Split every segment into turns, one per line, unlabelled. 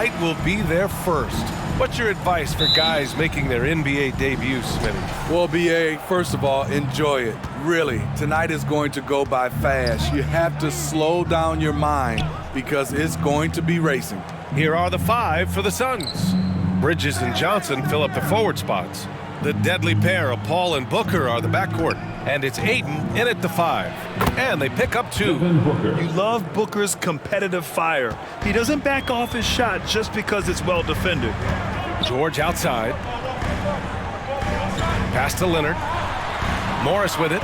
tonight will be their first. What's your advice for guys making their NBA debuts, Smitty?
Well, B.A., first of all, enjoy it. Really, tonight is going to go by fast. You have to slow down your mind because it's going to be racing.
Here are the 5 for the Suns. Bridges and Johnson fill up the forward spots. The deadly pair of Paul and Booker are the backcourt. And it's Ayton in at the 5. And they pick up 2.
You love Booker's competitive fire. He doesn't back off his shot just because it's well defended.
George outside. Pass to Leonard. Morris with it.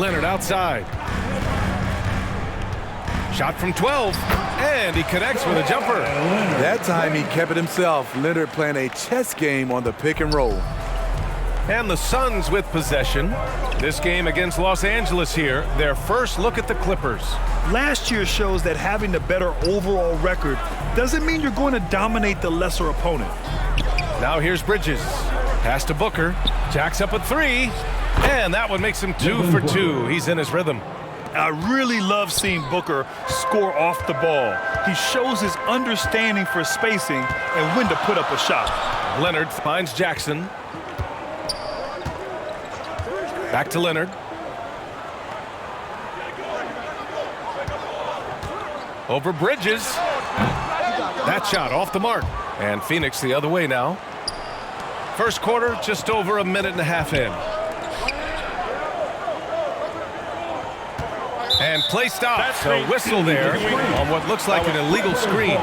Leonard outside. Shot from 12. And he connects with a jumper.
That time he kept it himself. Leonard playing a chess game on the pick and roll.
And the Suns with possession. This game against Los Angeles here, their first look at the Clippers.
Last year shows that having the better overall record doesn't mean you're going to dominate the lesser opponent.
Now here's Bridges. Pass to Booker. Jacks up a 3. And that one makes him 2 for 2. He's in his rhythm.
I really love seeing Booker score off the ball. He shows his understanding for spacing and when to put up a shot.
Leonard finds Jackson. Back to Leonard. Over Bridges. That shot off the mark. And Phoenix the other way now. First quarter, just over a minute and a half in. And play stops. A whistle there on what looks like an illegal screen.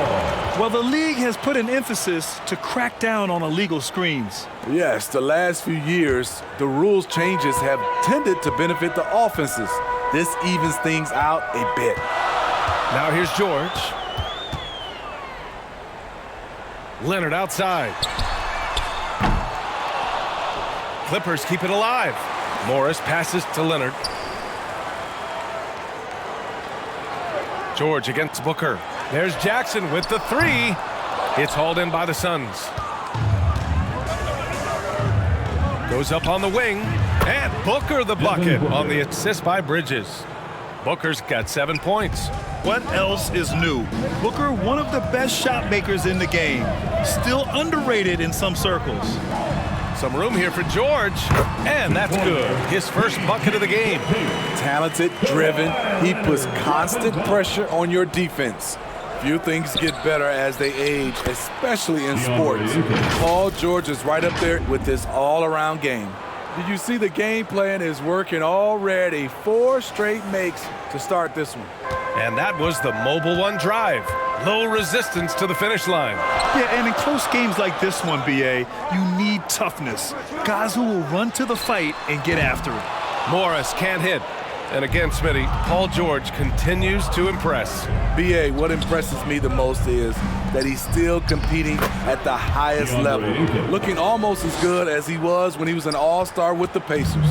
Well, the league has put an emphasis to crack down on illegal screens.
Yes, the last few years, the rules changes have tended to benefit the offenses. This evens things out a bit.
Now here's George. Leonard outside. Clippers keep it alive. Morris passes to Leonard. George against Booker. There's Jackson with the 3. It's hauled in by the Suns. Goes up on the wing. And Booker the bucket on the assist by Bridges. Booker's got 7 points.
What else is new? Booker, one of the best shot makers in the game. Still underrated in some circles.
Some room here for George. And that's good. His first bucket of the game.
Talented, driven. He puts constant pressure on your defense. Few things get better as they age, especially in sports. Paul George is right up there with this all-around game. Did you see the game plan is working already? 4 straight makes to start this one.
And that was the Mobile One drive. Low resistance to the finish line.
Yeah, and in close games like this one, B.A., you need toughness. Guys who will run to the fight and get after it.
Morris can't hit. And again, Smitty, Paul George continues to impress.
B.A., what impresses me the most is that he's still competing at the highest level. Looking almost as good as he was when he was an all-star with the Pacers.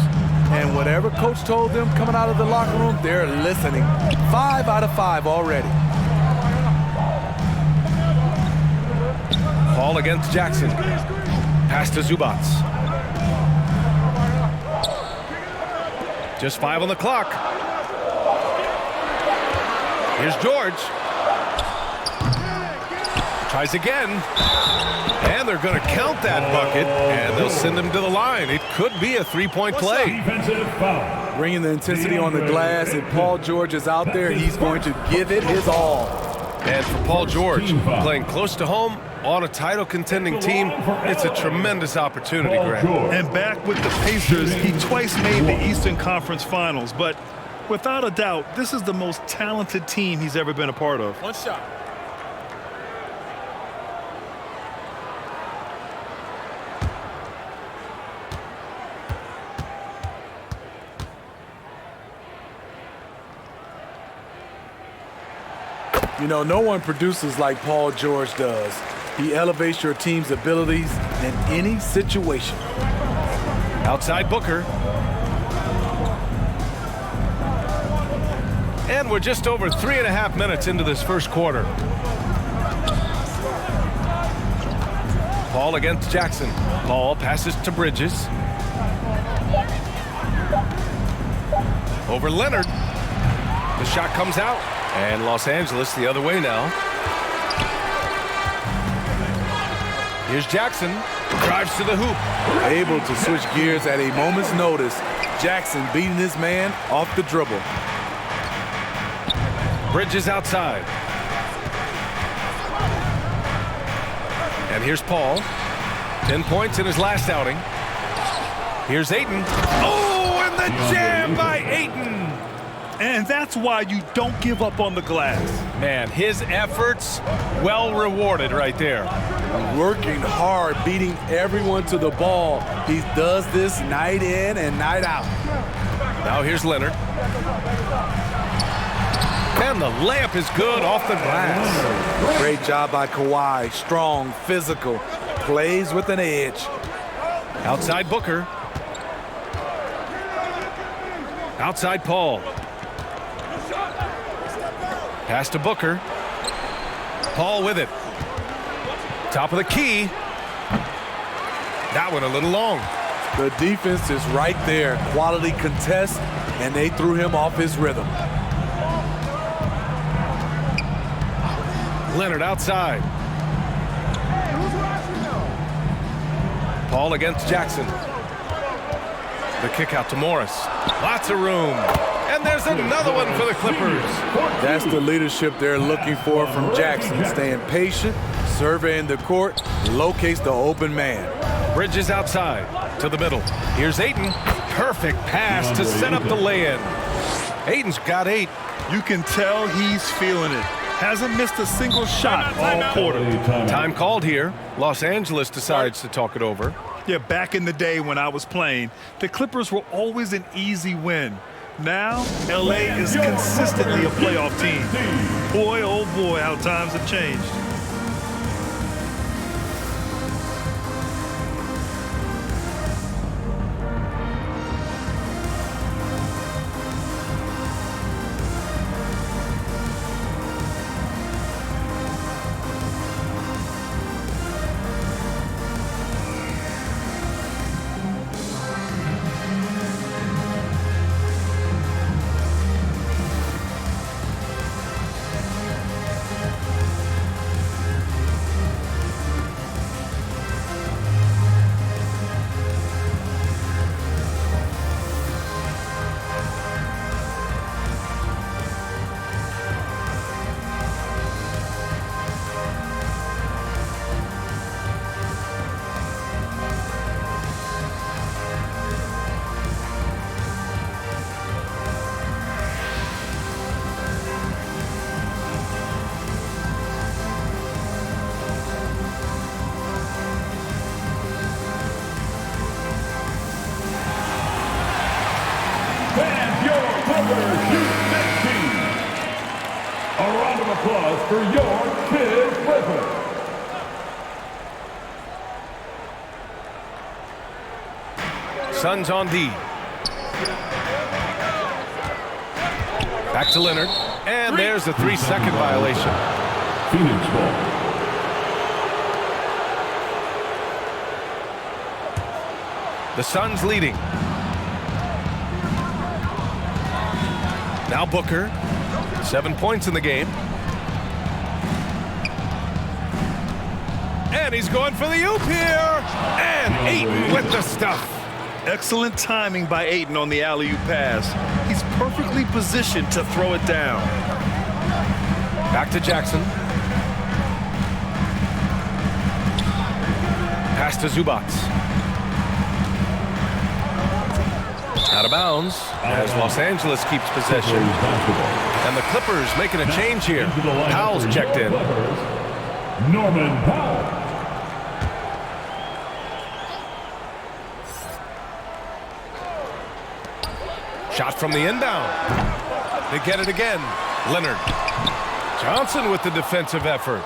And whatever coach told them coming out of the locker room, they're listening. 5 out of 5 already.
Paul against Jackson. Pass to Zubats. Just 5 on the clock. Here's George. Tries again. And they're going to count that bucket, and they'll send him to the line. It could be a 3-point play.
Bringing the intensity on the glass, and Paul George is out there. He's going to give it his all.
And for Paul George, playing close to home on a title-contending team, it's a tremendous opportunity, Grant.
And back with the Pacers, he twice made the Eastern Conference Finals. But without a doubt, this is the most talented team he's ever been a part of.
One shot. You know, no one produces like Paul George does. He elevates your team's abilities in any situation.
Outside Booker. And we're just over 3.5 minutes into this first quarter. Paul against Jackson. Paul passes to Bridges. Over Leonard. The shot comes out. And Los Angeles the other way now. Here's Jackson. Drives to the hoop.
Able to switch gears at a moment's notice. Jackson beating his man off the dribble.
Bridges outside. And here's Paul. 10 points in his last outing. Here's Ayton. Oh, and the jam by Ayton.
And that's why you don't give up on the glass.
Man, his efforts well rewarded right there.
Working hard, beating everyone to the ball. He does this night in and night out.
Now here's Leonard. And the layup is good off the glass.
Great job by Kawhi. Strong, physical, plays with an edge.
Outside Booker. Outside Paul. Pass to Booker. Paul with it. Top of the key. That one a little long.
The defense is right there. Quality contest, and they threw him off his rhythm.
Leonard outside. Paul against Jackson. The kick out to Morris. Lots of room. And there's another one for the Clippers.
That's the leadership they're looking for from Jackson. Staying patient, surveying the court, locates the open man.
Bridges outside to the middle. Here's Ayton. Perfect pass to set up the lay-in. Ayton's got 8.
You can tell he's feeling it. Hasn't missed a single shot all quarter.
Time called here. Los Angeles decides to talk it over.
Yeah, back in the day when I was playing, the Clippers were always an easy win. Now, LA is consistently a playoff team. Boy, oh boy, how times have changed.
applause for your Kid Griffin.
Suns on D. Back to Leonard. And there's the 3-second violation.
Phoenix ball.
The Suns leading. Now Booker. 7 points in the game. And he's going for the oop here. And Ayton with the stuff.
Excellent timing by Ayton on the alley-oop pass. He's perfectly positioned to throw it down.
Back to Jackson. Pass to Zubac. Out of bounds as Los Angeles keeps possession. And the Clippers making a change here. Powell's checked in.
Norman Powell.
Shot from the inbound. They get it again. Leonard. Johnson with the defensive effort.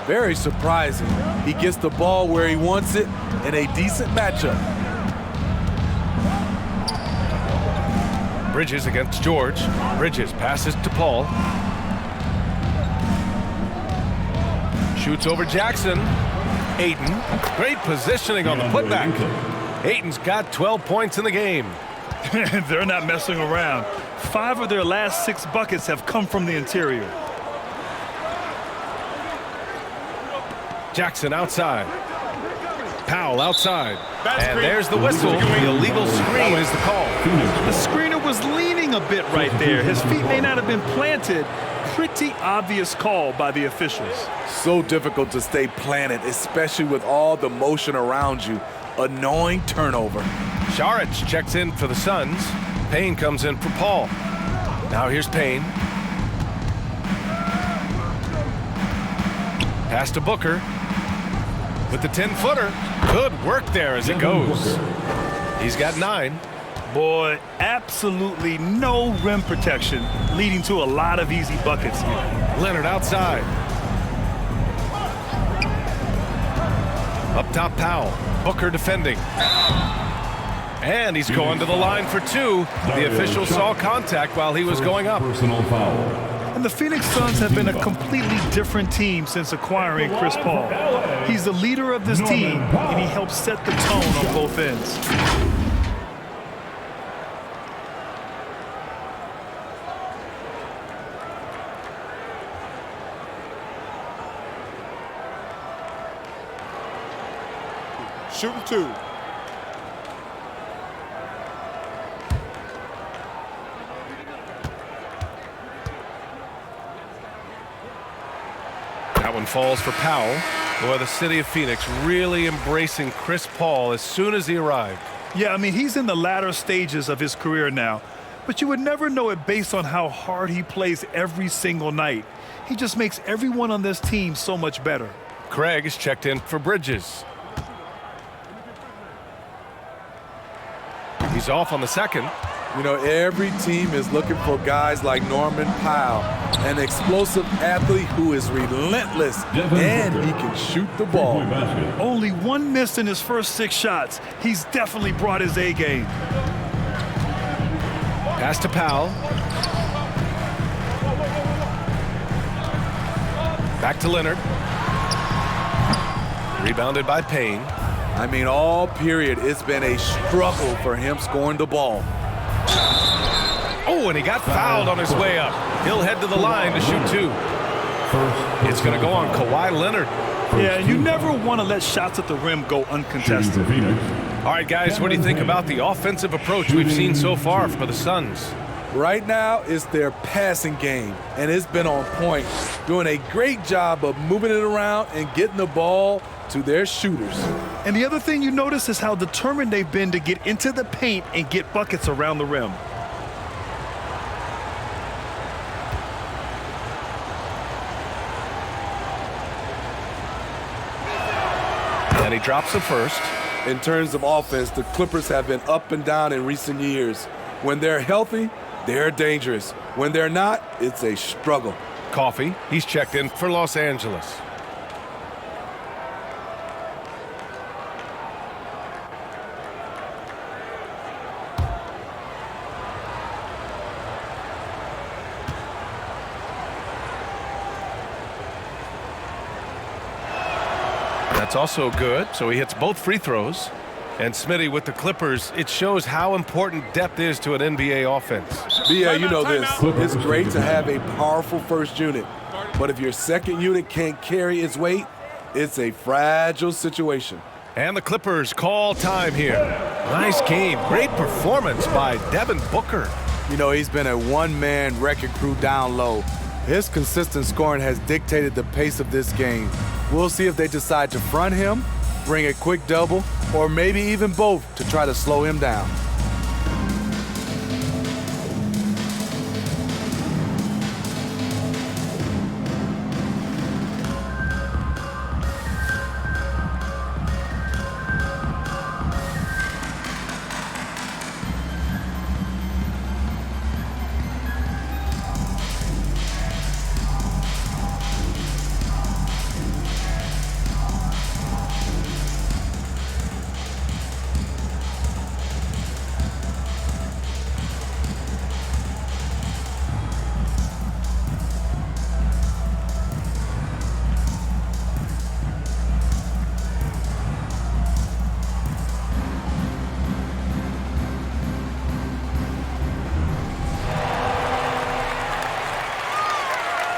Very surprising. He gets the ball where he wants it in a decent matchup.
Bridges against George. Bridges passes to Paul. Shoots over Jackson. Ayton. Great positioning on the putback. Ayton's got 12 points in the game.
They're not messing around. 5 of their last 6 buckets have come from the interior.
Jackson outside. Powell outside.
Bad
And
screen.
there's the whistle. The illegal screen is the call.
The screener was leaning a bit right there. His feet may not have been planted. Pretty obvious call by the officials.
So difficult to stay planted, especially with all the motion around you. Annoying turnover.
Saric checks in for the Suns. Payne comes in for Paul. Now here's Payne. Pass to Booker. With the 10-footer. Good work there as it goes. He's got 9.
Boy, absolutely no rim protection, leading to a lot of easy buckets here.
Leonard outside. Up top, Powell. Booker defending. And he's going to the line for 2. The official saw contact while he was going up.
Personal foul.
And the Phoenix Suns have been a completely different team since acquiring Chris Paul. He's the leader of this team, and he helps set the tone on both ends.
Shooting 2.
That one falls for Powell. Boy, the city of Phoenix really embracing Chris Paul as soon as he arrived.
Yeah, I mean, he's in the latter stages of his career now, but you would never know it based on how hard he plays every single night. He just makes everyone on this team so much better.
Craig is checked in for Bridges. He's off on the second.
You know, every team is looking for guys like Norman Powell, an explosive athlete who is relentless, and he can shoot the ball.
Only 1 miss in his first 6 shots. He's definitely brought his A game.
Pass to Powell. Back to Leonard. Rebounded by Payne.
I mean, all period, it's been a struggle for him scoring the ball.
Oh, and he got fouled on his way up. He'll head to the line to shoot 2. It's going to go on Kawhi Leonard.
Yeah, and you never want to let shots at the rim go uncontested.
All right, guys, what do you think about the offensive approach we've seen so far for the Suns?
Right now, it's their passing game, and it's been on point, doing a great job of moving it around and getting the ball to their shooters.
And the other thing you notice is how determined they've been to get into the paint and get buckets around the rim.
And he drops the first.
In terms of offense, the Clippers have been up and down in recent years. When they're healthy, they're dangerous. When they're not, it's a struggle.
Coffee, he's checked in for Los Angeles. That's also good, so he hits both free throws. And Smitty, with the Clippers, it shows how important depth is to an NBA offense.
Yeah, you know this. It's great to have a powerful first unit, but if your second unit can't carry its weight, it's a fragile situation.
And the Clippers call time here. Nice game. Great performance by Devin Booker.
You know, he's been a one-man wrecking crew down low. His consistent scoring has dictated the pace of this game. We'll see if they decide to front him, bring a quick double, or maybe even both to try to slow him down.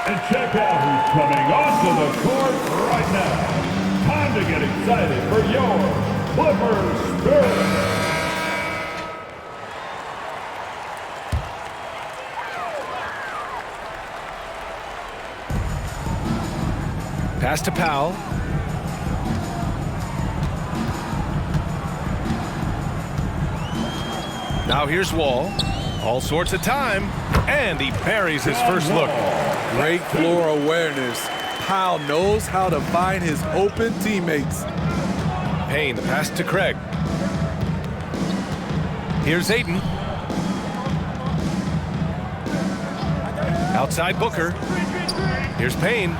And check out who's coming onto the court right now. Get excited for your Clippers Spirit.
Pass to Powell. Now here's Wall. All sorts of time. And he buries his first look.
Great floor awareness. Powell knows how to find his open teammates.
Payne, the pass to Craig. Here's Ayton. Outside Booker. Here's Payne.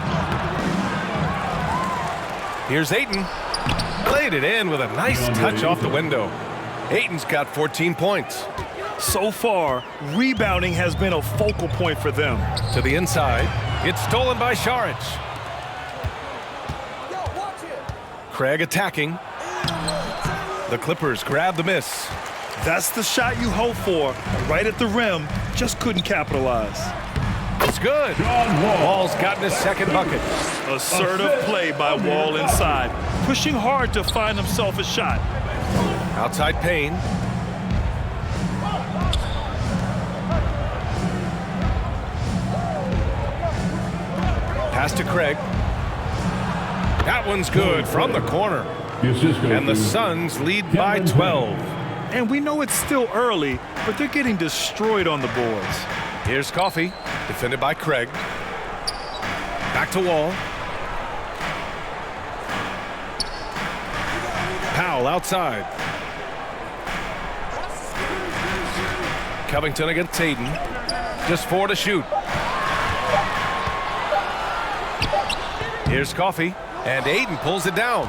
Here's Ayton. Played it in with a nice touch off the window. Ayton's got 14 points.
So far, rebounding has been a focal point for them.
To the inside. It's stolen by Saric. Craig attacking. The Clippers grab the miss.
That's the shot you hope for. Right at the rim, just couldn't capitalize.
It's good. Wall's gotten his second bucket.
Assertive play by Wall inside, pushing hard to find himself a shot.
Outside Payne. Pass to Craig. That one's good from the corner. And the Suns lead by 12.
And we know it's still early, but they're getting destroyed on the boards.
Here's Coffey, defended by Craig. Back to Wall. Powell outside. Covington against Ayton. Just 4 to shoot. Here's Coffey, and Ayton pulls it down.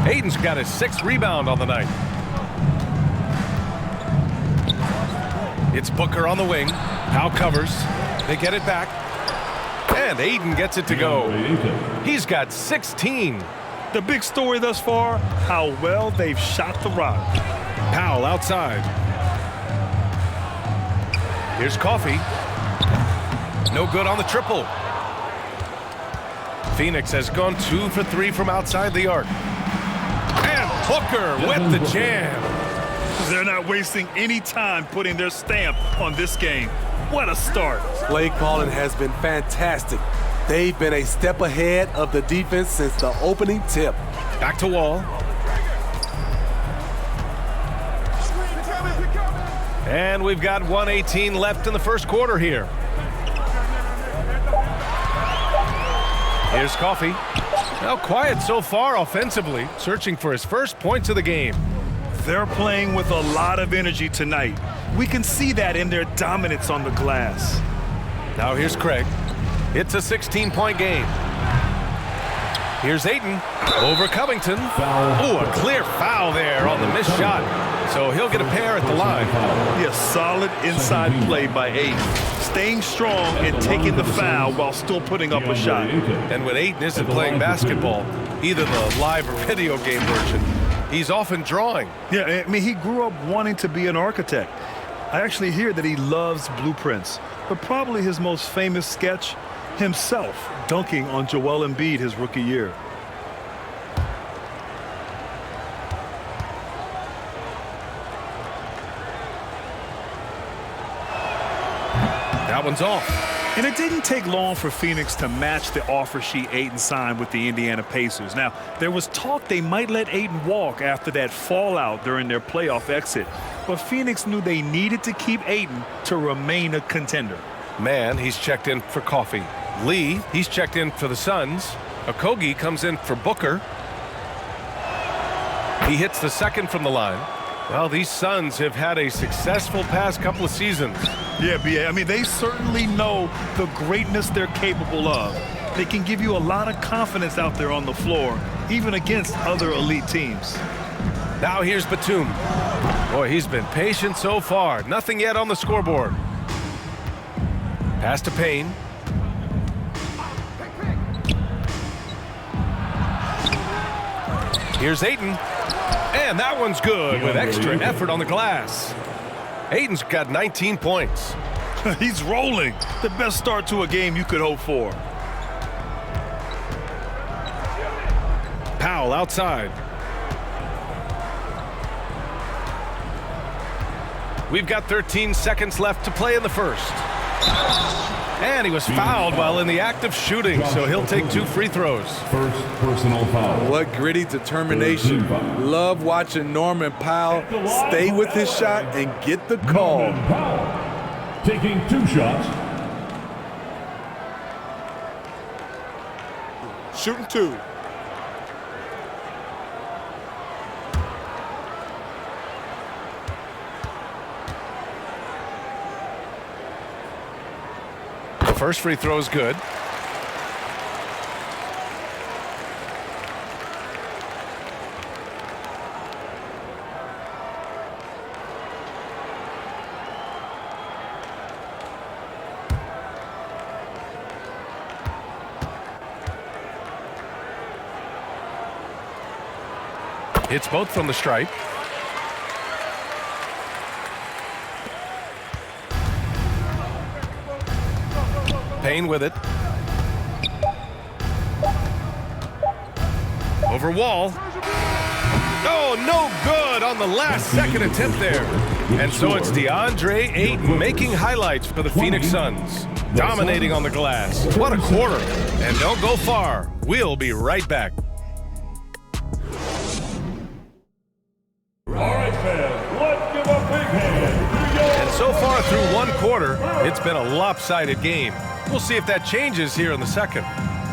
Ayton's got his 6th rebound on the night. It's Booker on the wing. Powell covers. They get it back. And Ayton gets it to go. He's got 16.
The big story thus far, how well they've shot the rock.
Powell outside. Here's Coffey. No good on the triple. Phoenix has gone 2 for 3 from outside the arc. And Booker with the jam.
They're not wasting any time putting their stamp on this game. What a start.
Play calling has been fantastic. They've been a step ahead of the defense since the opening tip.
Back to Wall. And we've got 1:18 left in the first quarter here. Here's Coffey. Now quiet so far offensively, searching for his first points of the game.
They're playing with a lot of energy tonight. We can see that in their dominance on the glass.
Now here's Craig. It's a 16-point game. Here's Ayton over Covington. Oh, a clear foul there on the missed shot. So he'll get a pair at the line.
Yes, solid inside play by Ayton. Staying strong and taking the foul while still putting up a shot.
And when Ayton isn't playing basketball, either the live or video game version, he's often drawing.
Yeah, I mean, he grew up wanting to be an architect. I actually hear that he loves blueprints, but probably his most famous sketch, himself dunking on Joel Embiid his rookie year.
That one's off.
And it didn't take long for Phoenix to match the offer sheet Ayton signed with the Indiana Pacers. Now, there was talk they might let Ayton walk after that fallout during their playoff exit. But Phoenix knew they needed to keep Ayton to remain a contender.
Man, he's checked in for Coffey. Lee, he's checked in for the Suns. Okogie comes in for Booker. He hits the second from the line. Well, these Suns have had a successful past couple of seasons.
Yeah, B.A. I mean, they certainly know the greatness they're capable of. They can give you a lot of confidence out there on the floor, even against other elite teams.
Now here's Batum. Boy, he's been patient so far. Nothing yet on the scoreboard. Pass to Payne. Here's Ayton. And that one's good with extra effort on the glass. Ayton's got 19 points.
He's rolling. The best start to a game you could hope for.
Powell outside. We've got 13 seconds left to play in the first. And he was fouled while in the act of shooting, so he'll take 2 free throws.
First personal foul.
What gritty determination. Love watching Norman Powell stay with his shot and get the call.
Norman Powell taking 2 shots.
Shooting 2.
The first free throw is good. Hits both from the stripe. Payne with it. Over Wall. Oh, no good on the last second attempt there. And so it's DeAndre Ayton making highlights for the Phoenix Suns. Dominating on the glass. What a quarter. And don't go far. We'll be right back.
All right, fans, let's give a big hand to your...
And so far through one quarter, it's been a lopsided game. We'll see if that changes here in the second.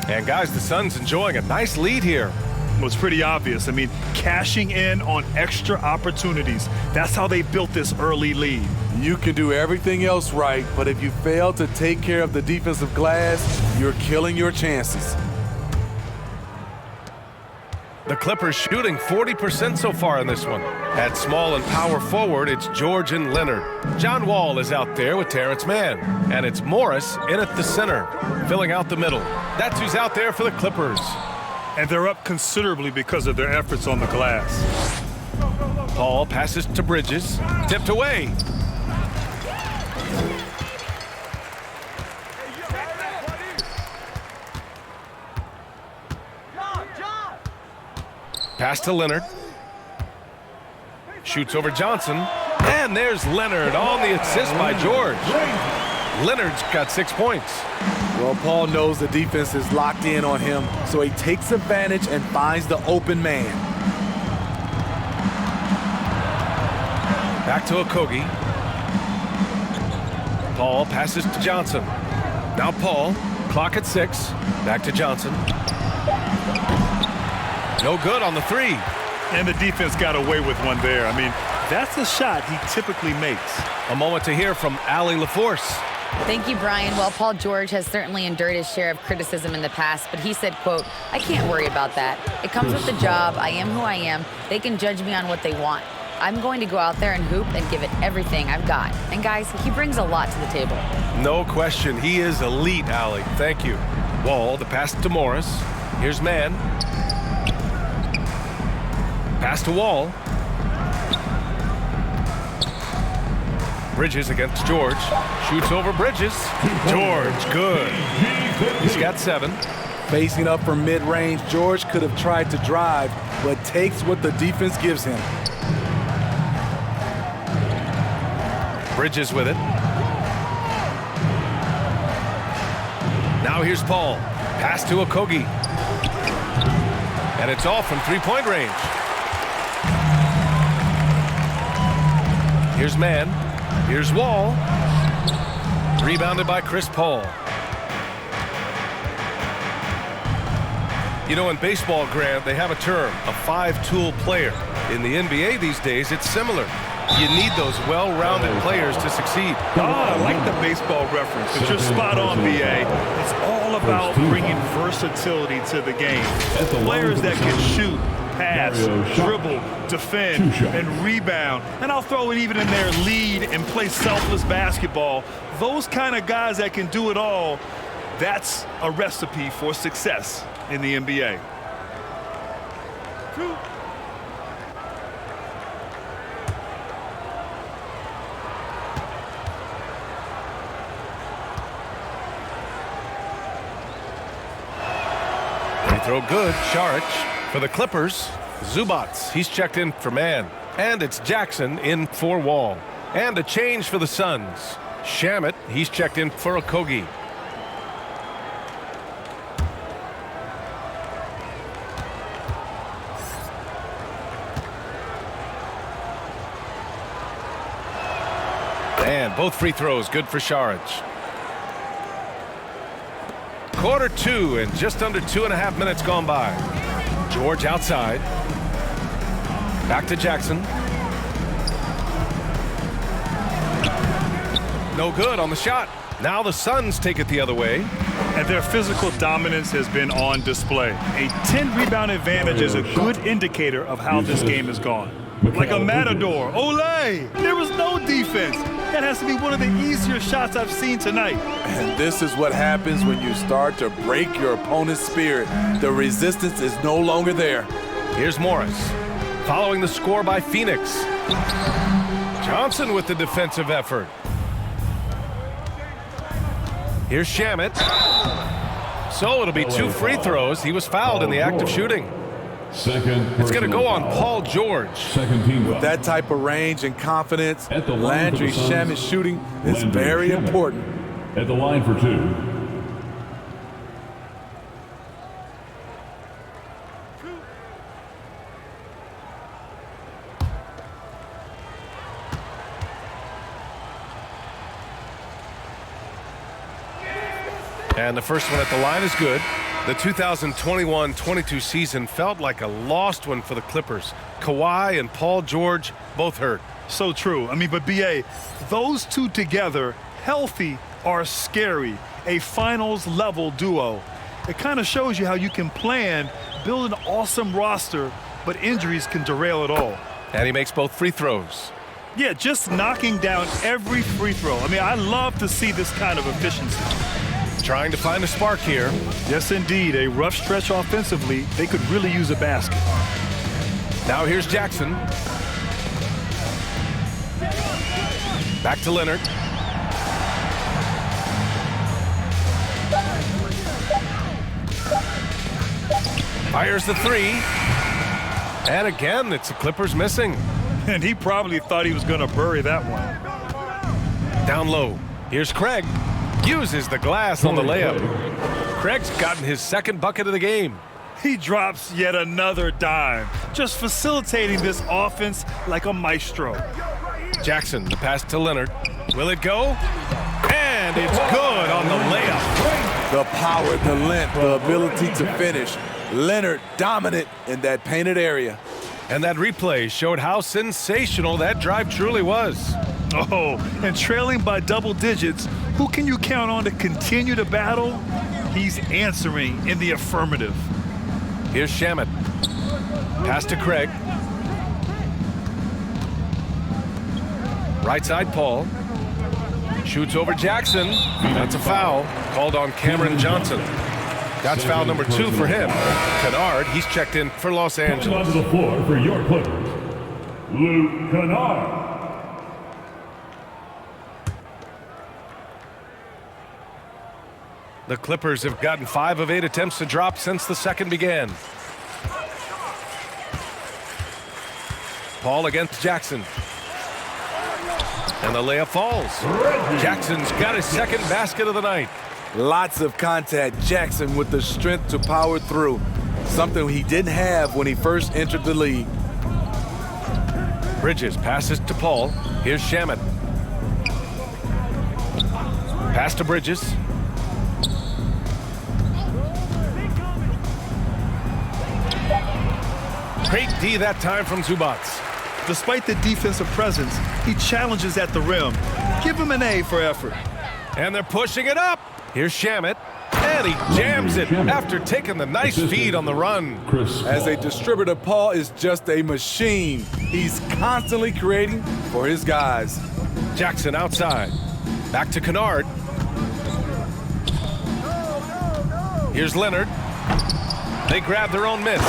And guys, the Suns enjoying a nice lead here.
Well, it's pretty obvious. I mean, cashing in on extra opportunities. That's how they built this early lead.
You can do everything else right, but if you fail to take care of the defensive glass, you're killing your chances.
The Clippers shooting 40% so far in this one. At small and power forward, it's George and Leonard. John Wall is out there with Terrence Mann. And it's Morris in at the center, filling out the middle. That's who's out there for the Clippers.
And they're up considerably because of their efforts on the glass.
Paul passes to Bridges. Tipped away. Pass to Leonard. Shoots over Johnson. And there's Leonard on the assist by George. Leonard's got 6 points.
Well, Paul knows the defense is locked in on him, so he takes advantage and finds the open man.
Back to Okogie. Paul passes to Johnson. Now Paul. Clock at 6. Back to Johnson. No good on the 3.
And the defense got away with one there. I mean, that's a shot he typically makes.
A moment to hear from Allie LaForce.
Thank you, Brian. Well, Paul George has certainly endured his share of criticism in the past, but he said, quote, "I can't worry about that. It comes with the job. I am who I am. They can judge me on what they want. I'm going to go out there and hoop and give it everything I've got." And guys, he brings a lot to the table.
No question. He is elite, Allie. Thank you. Wall, the pass to Morris. Here's Mann. Pass to Wall. Bridges against George. Shoots over Bridges. George, good. He's got 7.
Facing up from mid-range, George could have tried to drive, but takes what the defense gives him.
Bridges with it. Now here's Paul. Pass to Okogie. And it's off from three-point range. Here's Mann. Here's Wall. Rebounded by Chris Paul. You know, in baseball, Grant, they have a term, a 5-tool player. In the NBA these days, it's similar. You need those well-rounded players to succeed.
I like the baseball reference, but you're spot on, BA. It's all about bringing versatility to the game. Players that can shoot, pass, dribble, defend, and rebound. And I'll throw it even in there, lead and play selfless basketball. Those kind of guys that can do it all, that's a recipe for success in the NBA.
Free throw good. Saric For the Clippers, Zubats, he's checked in for man. And it's Jackson in for Wall. And a change for the Suns. Shamet, he's checked in for Okogie. And both free throws good for Saric. Quarter 2 and just under 2.5 minutes gone by. George outside. Back to Jackson. No good on the shot. Now the Suns take it the other way.
And their physical dominance has been on display. A 10-rebound advantage is a good indicator of how this game has gone. Like a matador. Olay! There was no defense. That has to be one of the easier shots I've seen tonight.
And this is what happens when you start to break your opponent's spirit. The resistance is no longer there.
Here's Morris. Following the score by Phoenix. Johnson with the defensive effort. Here's Shamet. So it'll be 2 free throws. He was fouled in the act of shooting. It's going to go on Paul George.
With that type of range and confidence, Landry Shamet's shooting is very important.
At the line for 2.
And the first one at the line is good. The 2021-22 season felt like a lost one for the Clippers. Kawhi and Paul George both hurt.
So true. I mean, but B.A., those two together, healthy, are scary. A finals-level duo. It kind of shows you how you can plan, build an awesome roster, but injuries can derail it all.
And he makes both free throws.
Yeah, just knocking down every free throw. I mean, I love to see this kind of efficiency.
Trying to find a spark here.
Yes, indeed. A rough stretch offensively. They could really use a basket.
Now here's Jackson. Back to Leonard. Fires the 3. And again, it's the Clippers missing.
And he probably thought he was going to bury that one.
Down low. Here's Craig. Uses the glass on the layup. Craig's gotten his second bucket of the game.
He drops yet another dime, just facilitating this offense like a maestro.
Jackson, the pass to Leonard. Will it go? And it's good on the layup.
The power, the length, the ability to finish. Leonard dominant in that painted area.
And that replay showed how sensational that drive truly was.
Oh, and trailing by double digits, who can you count on to continue to battle? He's answering in the affirmative.
Here's Shamet. Pass to Craig. Right side, Paul. Shoots over Jackson. That's a foul called on Cameron Johnson. That's foul number 2 for him. Kennard, he's checked in for Los Angeles.
Onto the floor for your Clippers, Luke Kennard.
The Clippers have gotten 5 of 8 attempts to drop since the second began. Paul against Jackson. And the layup falls. Jackson's got his second basket of the night.
Lots of contact. Jackson with the strength to power through. Something he didn't have when he first entered the league.
Bridges passes to Paul. Here's Shamet. Pass to Bridges. Great D that time from Zubats.
Despite the defensive presence, he challenges at the rim. Give him an A for effort.
And they're pushing it up. Here's Shamet. And he jams it after taking the nice feed on the run.
As a distributor, Paul is just a machine. He's constantly creating for his guys.
Jackson outside. Back to Kennard. Here's Leonard. They grab their own miss.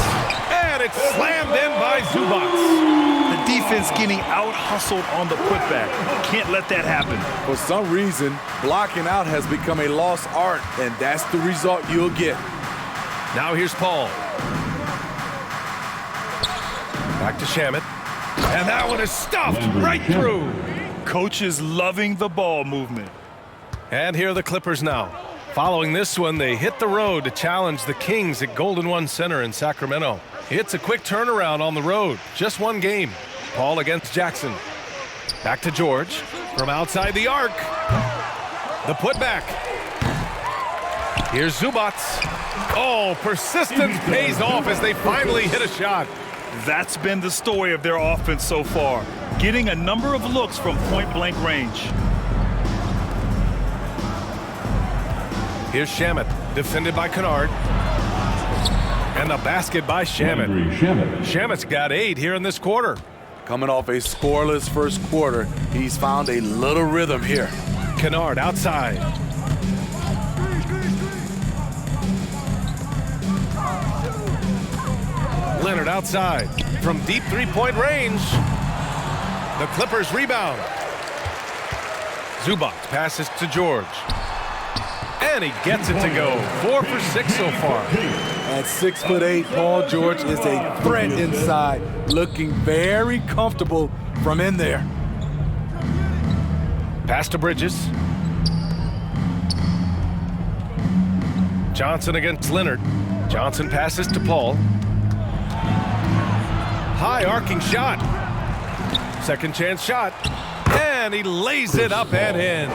And it's slammed in by Zubats.
The defense getting out-hustled on the putback. Can't let that happen.
For some reason, blocking out has become a lost art, and that's the result you'll get.
Now here's Paul. Back to Shamet. And that one is stuffed right through.
Coach is loving the ball movement.
And here are the Clippers now. Following this one, they hit the road to challenge the Kings at Golden One Center in Sacramento. It's a quick turnaround on the road. Just one game. Paul against Jackson. Back to George. From outside the arc. The putback. Here's Zubac. Oh, persistence pays off as they finally hit a shot.
That's been the story of their offense so far, getting a number of looks from point-blank range.
Here's Shamet, defended by Kennard. And the basket by Shamet. Shamet's got 8 here in this quarter.
Coming off a scoreless first quarter, he's found a little rhythm here.
Kennard outside. Leonard outside from deep three-point range. The Clippers rebound. Zubac passes to George. And he gets it to go. 4 for 6 so far.
At 6'8", Paul George is a threat inside, looking very comfortable from in there.
Pass to Bridges. Johnson against Leonard. Johnson passes to Paul. High arcing shot. Second chance shot. And he lays it up and in.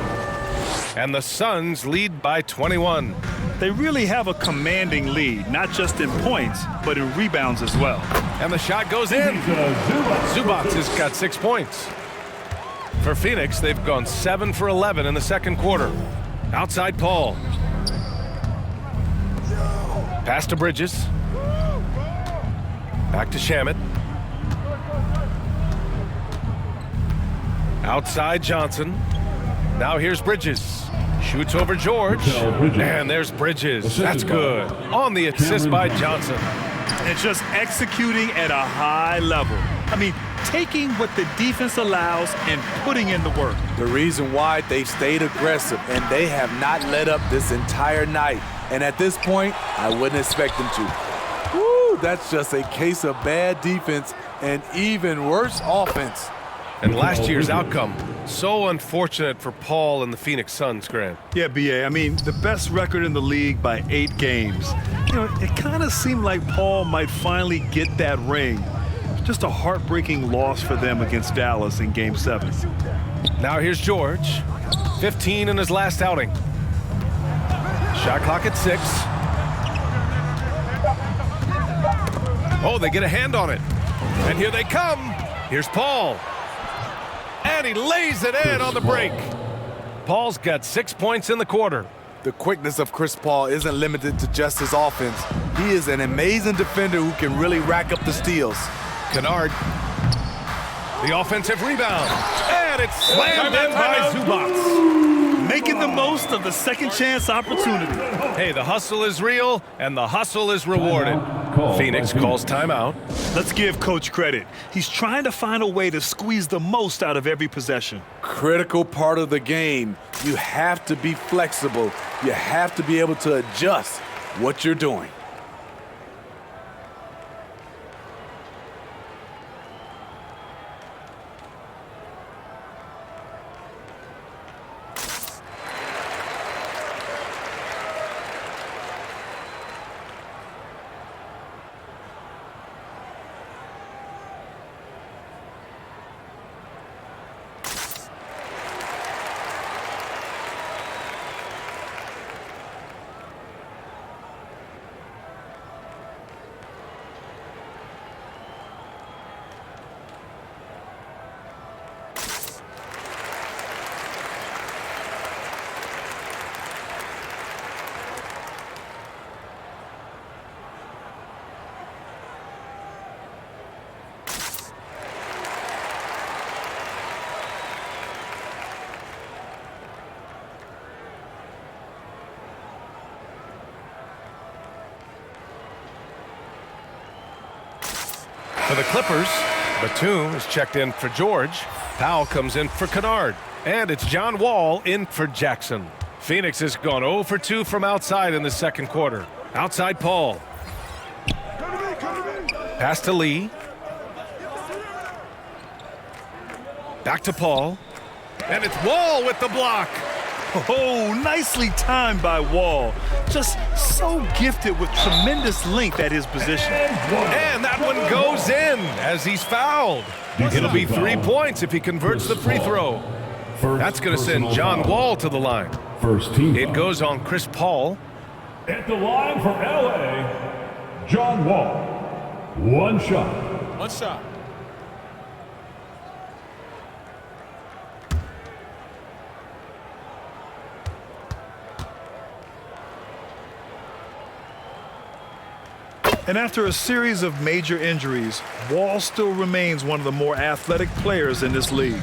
And the Suns lead by 21.
They really have a commanding lead, not just in points, but in rebounds as well.
And the shot goes in. Zubac has got 6 points. For Phoenix, they've gone 7 for 11 in the second quarter. Outside Paul. Pass to Bridges. Back to Shamet. Outside Johnson. Now here's Bridges. Shoots over George. And there's Bridges. That's good. On the assist by Johnson.
And just executing at a high level. I mean, taking what the defense allows and putting in the work.
The reason why they've stayed aggressive and they have not let up this entire night. And at this point, I wouldn't expect them to. Woo, that's just a case of bad defense and even worse offense.
And last year's outcome, so unfortunate for Paul and the Phoenix Suns, Grant.
Yeah, B.A., I mean, the best record in the league by 8 games. You know, it kind of seemed like Paul might finally get that ring. Just a heartbreaking loss for them against Dallas in Game 7.
Now here's George. 15 in his last outing. Shot clock at 6. Oh, they get a hand on it. And here they come. Here's Paul. And he lays it in on the break. Paul's got 6 points in the quarter.
The quickness of Chris Paul isn't limited to just his offense. He is an amazing defender who can really rack up the steals.
Kennard. The offensive rebound. And it's slammed in by Zubac.
Making the most of the second chance opportunity.
Hey, the hustle is real, and the hustle is rewarded. Phoenix calls timeout.
Let's give Coach credit. He's trying to find a way to squeeze the most out of every possession.
Critical part of the game. You have to be flexible. You have to be able to adjust what you're doing.
For the Clippers, Batum is checked in for George. Powell comes in for Kennard. And it's John Wall in for Jackson. Phoenix has gone 0 for 2 from outside in the second quarter. Outside Paul. Pass to Lee. Back to Paul. And it's Wall with the block.
Oh, nicely timed by Wall. Just so gifted with tremendous length at his position.
And that one goes in as he's fouled. It'll be 3 points if he converts the free throw. That's going to send John Wall to the line. It goes on Chris Paul.
At the line for LA, John Wall. One shot.
One shot.
And after a series of major injuries, Wall still remains one of the more athletic players in this league.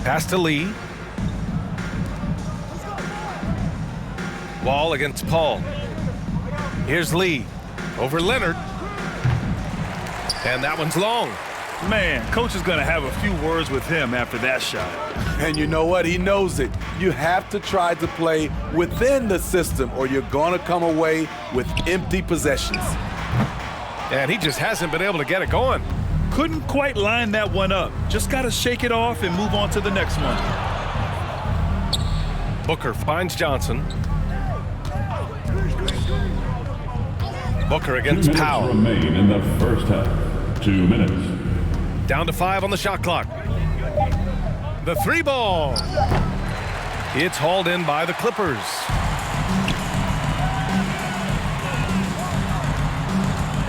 Pass to Lee. Wall against Paul. Here's Lee over Leonard. And that one's long.
Man, coach is going to have a few words with him after that shot.
And you know what? He knows it. You have to try to play within the system or you're going to come away with empty possessions.
And he just hasn't been able to get it going.
Couldn't quite line that one up. Just got to shake it off and move on to the next one.
Booker finds Johnson. Booker against
2 minutes
Powell.
remain in the first half. 2 minutes.
Down to 5 on the shot clock. The 3 ball. It's hauled in by the Clippers.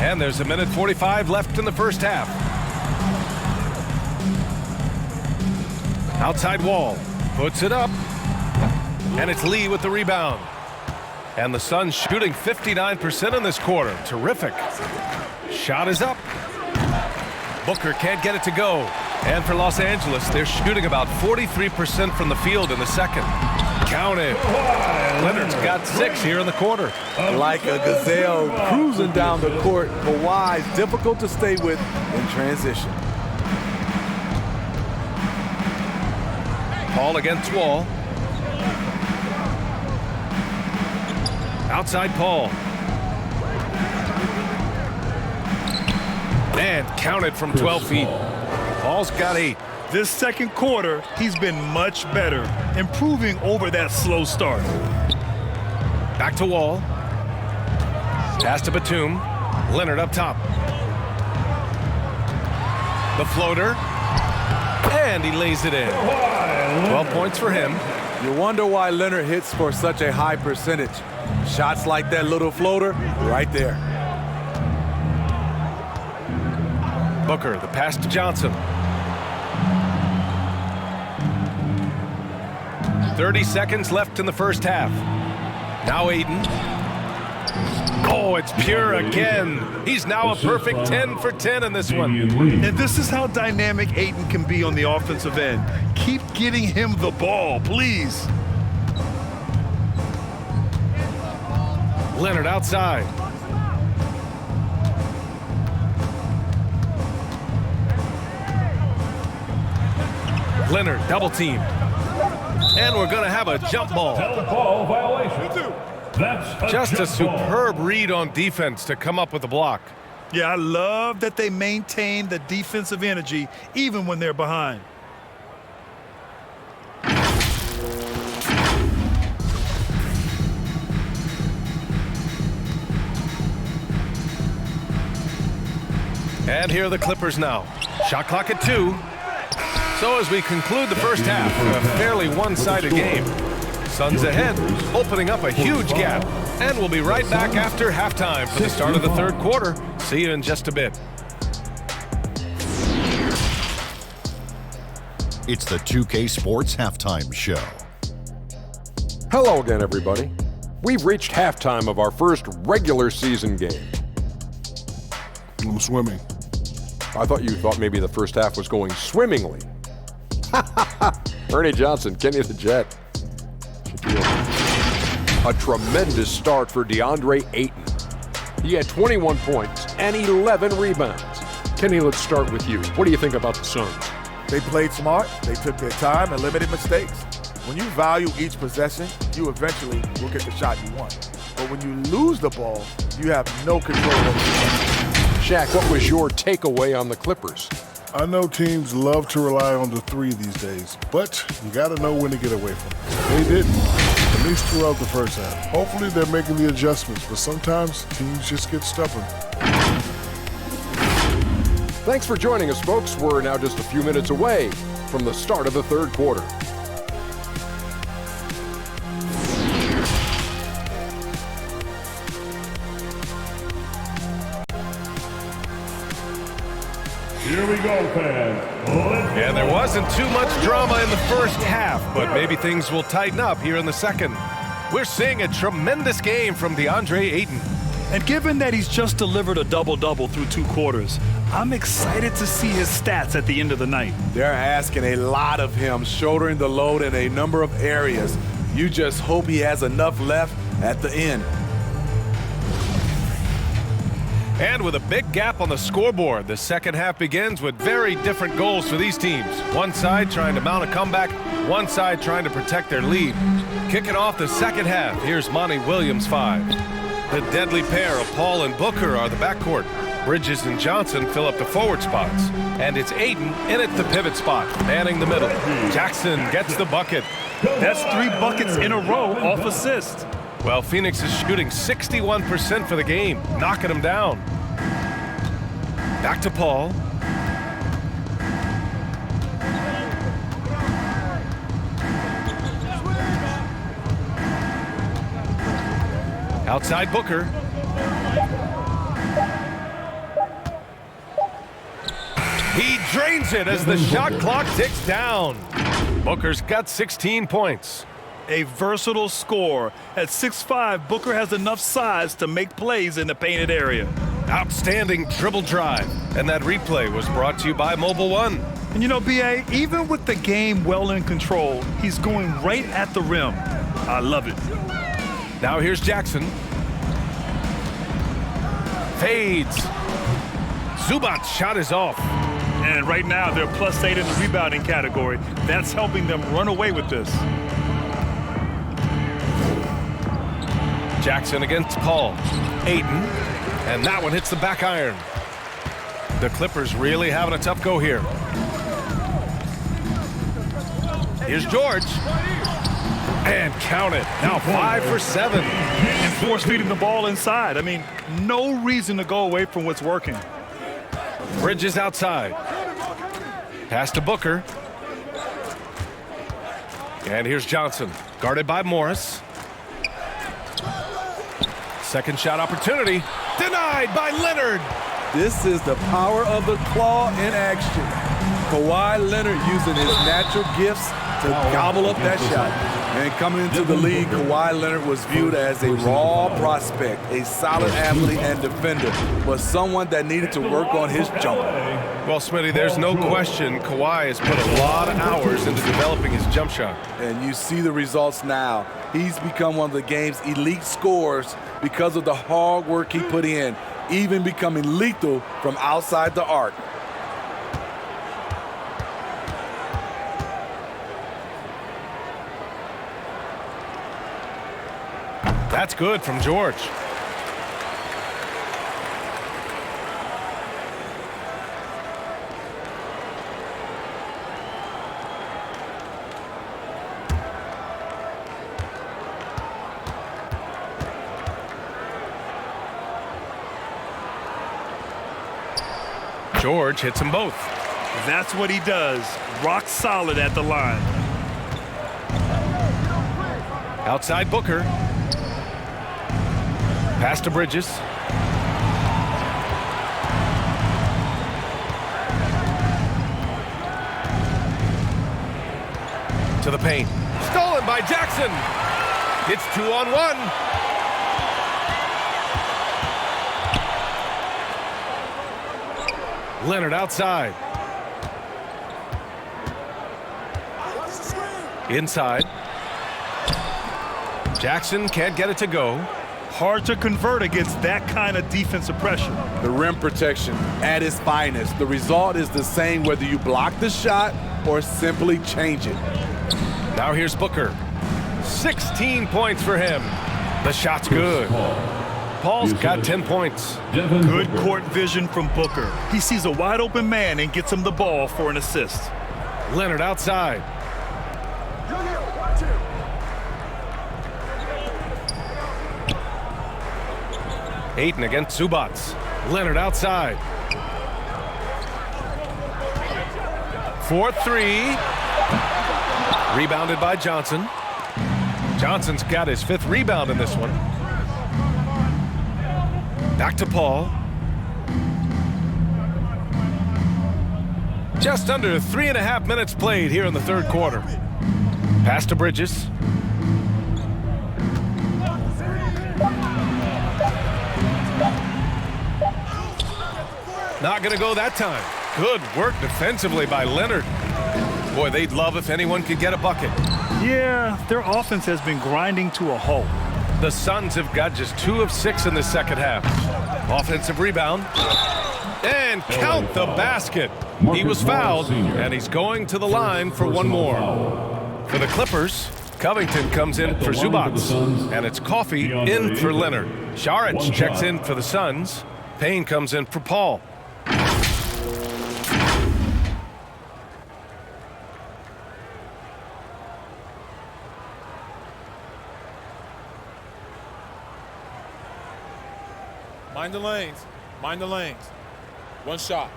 And there's 1:45 left in the first half. Outside Wall. Puts it up. And it's Lee with the rebound. And the Suns shooting 59% in this quarter. Terrific. Shot is up. Booker can't get it to go. And for Los Angeles, they're shooting about 43% from the field in the second. Count it. Leonard's got 6 here in the quarter.
Like a gazelle cruising down the court, Kawhi's difficult to stay with in transition.
Paul against Wall. Outside Paul. And counted from 12 feet. Paul's got 8.
This second quarter, he's been much better, improving over that slow start.
Back to Wall. Pass to Batum. Leonard up top. The floater. And he lays it in. 12 points for him.
You wonder why Leonard hits for such a high percentage. Shots like that little floater, right there.
Booker, the pass to Johnson. 30 seconds left in the first half. Now Aiden. Oh, it's pure again. He's now a perfect 10 for 10 in this one.
And this is how dynamic Aiden can be on the offensive end. Keep getting him the ball, please.
Leonard outside. Leonard double team. And we're going to have a jump ball.
Ball violation. That's
Just a
jump ball.
superb read on defense to come up with the block.
Yeah, I love that they maintain the defensive energy even when they're behind.
And here are the Clippers now. Shot clock at 2. So as we conclude the first half, a fairly one-sided game. Suns ahead, opening up a huge gap. And we'll be right back after halftime for the start of the third quarter. See you in just a bit.
It's the 2K Sports Halftime Show.
Hello again, everybody. We've reached halftime of our first regular season game.
I'm swimming.
I thought you thought maybe the first half was going swimmingly. Ernie Johnson, Kenny the Jet. A tremendous start for DeAndre Ayton. He had 21 points and 11 rebounds. Kenny, let's start with you. What do you think about the Suns?
They played smart, they took their time and limited mistakes. When you value each possession, you eventually will get the shot you want. But when you lose the ball, you have no control over the game.
Shaq, what was your takeaway on the Clippers?
I know teams love to rely on the three these days, but you got to know when to get away from it. They didn't, at least throughout the first half. Hopefully they're making the adjustments, but sometimes teams just get stubborn.
Thanks for joining us, folks. We're now just a few minutes away from the start of the third quarter.
Here we go, fans.
And there wasn't too much drama in the first half, but maybe things will tighten up here in the second. We're seeing a tremendous game from DeAndre Ayton.
And given that he's just delivered a double-double through 2 quarters, I'm excited to see his stats at the end of the night.
They're asking a lot of him, shouldering the load in a number of areas. You just hope he has enough left at the end.
And with a big gap on the scoreboard, the second half begins with very different goals for these teams. One side trying to mount a comeback, one side trying to protect their lead. Kicking off the second half, here's Monty Williams' 5. The deadly pair of Paul and Booker are the backcourt. Bridges and Johnson fill up the forward spots. And it's Ayton in at the pivot spot, manning the middle. Jackson gets the bucket.
That's 3 buckets in a row off assist.
Well, Phoenix is shooting 61% for the game, knocking them down. Back to Paul. Outside Booker. He drains it as the shot clock ticks down. Booker's got 16 points.
A versatile scorer. At 6'5", Booker has enough size to make plays in the painted area.
Outstanding dribble drive. And that replay was brought to you by Mobile One.
And you know, B.A., even with the game well in control, he's going right at the rim. I love it.
Now here's Jackson. Fades. Zubac's shot is off.
And right now, they're +8 in the rebounding category. That's helping them run away with this.
Jackson against Paul. Ayton. And that one hits the back iron. The Clippers really having a tough go here. Here's George. And count it. Now 5 for 7.
And force feeding the ball inside. I mean, no reason to go away from what's working.
Bridges outside. Pass to Booker. And here's Johnson. Guarded by Morris. Second shot opportunity. Denied by Leonard.
This is the power of the claw in action. Kawhi Leonard using his natural gifts to gobble up that shot. And coming into the league, Kawhi Leonard was viewed as a raw prospect, a solid athlete and defender, but someone that needed to work on his jumper.
Well, Smitty, there's no question Kawhi has put a lot of hours into developing his jump shot.
And you see the results now. He's become one of the game's elite scorers because of the hard work he put in, even becoming lethal from outside the arc.
That's good from George. George hits them both.
That's what he does. Rock solid at the line.
Outside Booker. Pass to Bridges. To the paint. Stolen by Jackson. It's 2-on-1. Leonard outside. Inside. Jackson can't get it to go.
Hard to convert against that kind of defensive pressure.
The rim protection at its finest. The result is the same whether you block the shot or simply change it.
Now here's Booker. 16 points for him. The shot's good. Paul's got 10 points.
Good court vision from Booker. He sees a wide open man and gets him the ball for an assist.
Leonard outside. Ayton against Zubats. Leonard outside. 4-3. Rebounded by Johnson. Johnson's got his 5th rebound in this one. Back to Paul. Just under 3.5 minutes played here in the 3rd quarter. Pass to Bridges. Not going to go that time. Good work defensively by Leonard. Boy, they'd love if anyone could get a bucket.
Yeah, their offense has been grinding to a halt.
The Suns have got just 2 of 6 in the 2nd half. Offensive rebound. And count the basket. He was fouled, and he's going to the line for one more. For the Clippers, Covington comes in for Zubats, and it's Coffey in for Leonard. Šarić checks in for the Suns. Payne comes in for Paul.
Mind the lanes. Mind the lanes. One shot.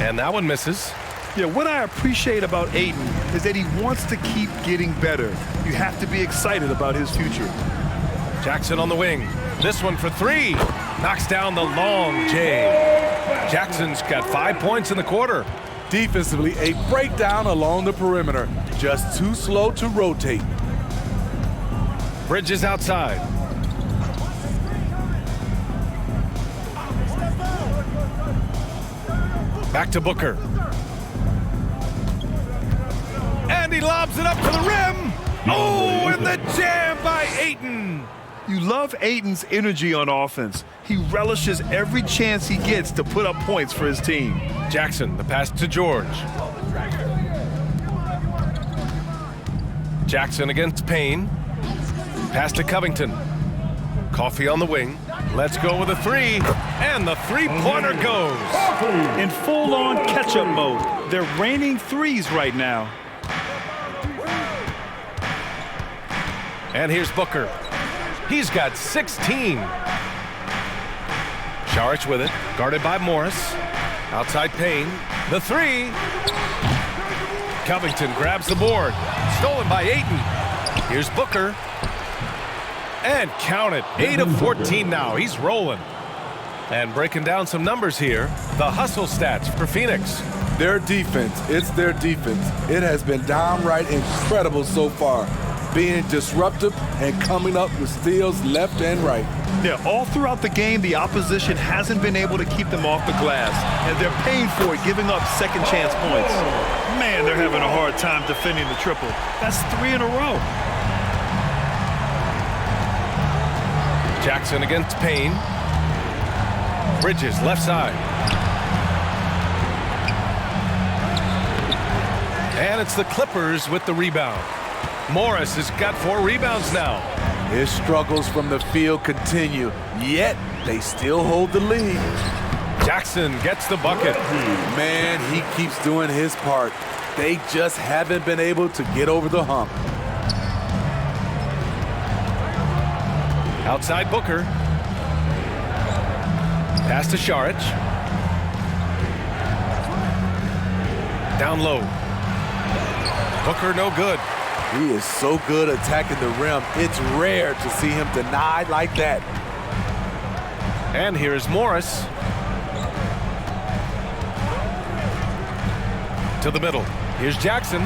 And that one misses.
Yeah, what I appreciate about Ayton is that he wants to keep getting better. You have to be excited about his future.
Jackson on the wing. This one for 3. Knocks down the long J. Jackson's got 5 points in the quarter.
Defensively, a breakdown along the perimeter. Just too slow to rotate.
Bridges outside. Back to Booker. And he lobs it up to the rim. Oh, and the jam by Ayton.
You love Ayton's energy on offense. He relishes every chance he gets to put up points for his team.
Jackson, the pass to George. Jackson against Payne. Pass to Covington. Coffey on the wing. Let's go with a 3. And the 3-pointer goes.
In full-on catch-up mode. They're raining threes right now.
And here's Booker. He's got 16. Šarić with it, guarded by Morris. Outside Payne, the 3. Covington grabs the board. Stolen by Ayton. Here's Booker. And count it, 8 of 14 now. He's rolling. And breaking down some numbers here, the hustle stats for Phoenix.
Their defense, it's their defense. It has been downright incredible so far. Being disruptive and coming up with steals left and right.
Yeah, all throughout the game, the opposition hasn't been able to keep them off the glass, and they're paying for it, giving up second chance points. Man, they're having a hard time defending the triple. That's 3 in a row.
Jackson against Payne. Bridges left side. And it's the Clippers with the rebound. Morris has got 4 rebounds now.
His struggles from the field continue, yet they still hold the lead.
Jackson gets the bucket.
Man, he keeps doing his part. They just haven't been able to get over the hump.
Outside Booker. Pass to Šarić. Down low. Booker no good.
He is so good attacking the rim. It's rare to see him denied like that.
And here's Morris. To the middle. Here's Jackson.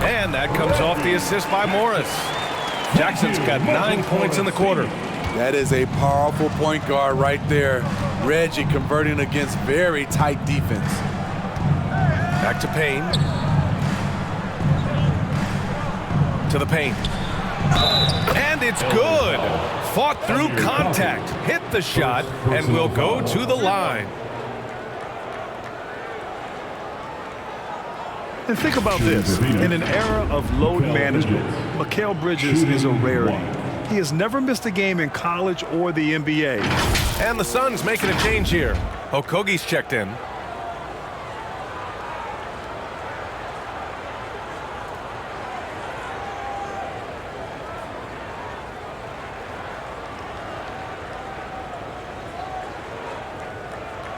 And that comes off the assist by Morris. Jackson's got 9 points in the quarter.
That is a powerful point guard right there. Reggie converting against very tight defense.
Back to Payne. To the paint. And it's good. Fought through contact. Hit the shot and will go to the line.
And think about this. In an era of load management, Mikal Bridges is a rarity. He has never missed a game in college or the NBA.
And the Suns making a change here. Okogie's checked in.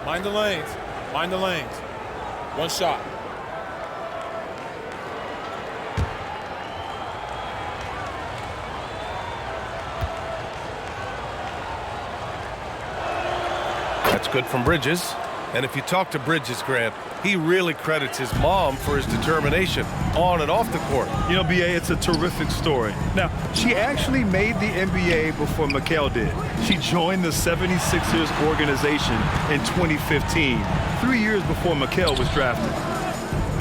Mind the lanes. Mind the lanes. One shot.
That's good from Bridges. And if you talk to Bridges, Grant, he really credits his mom for his determination on and off the court.
You know, B.A., it's a terrific story. Now, she actually made the NBA before Mikal did. She joined the 76ers organization in 2015, 3 years before Mikal was drafted.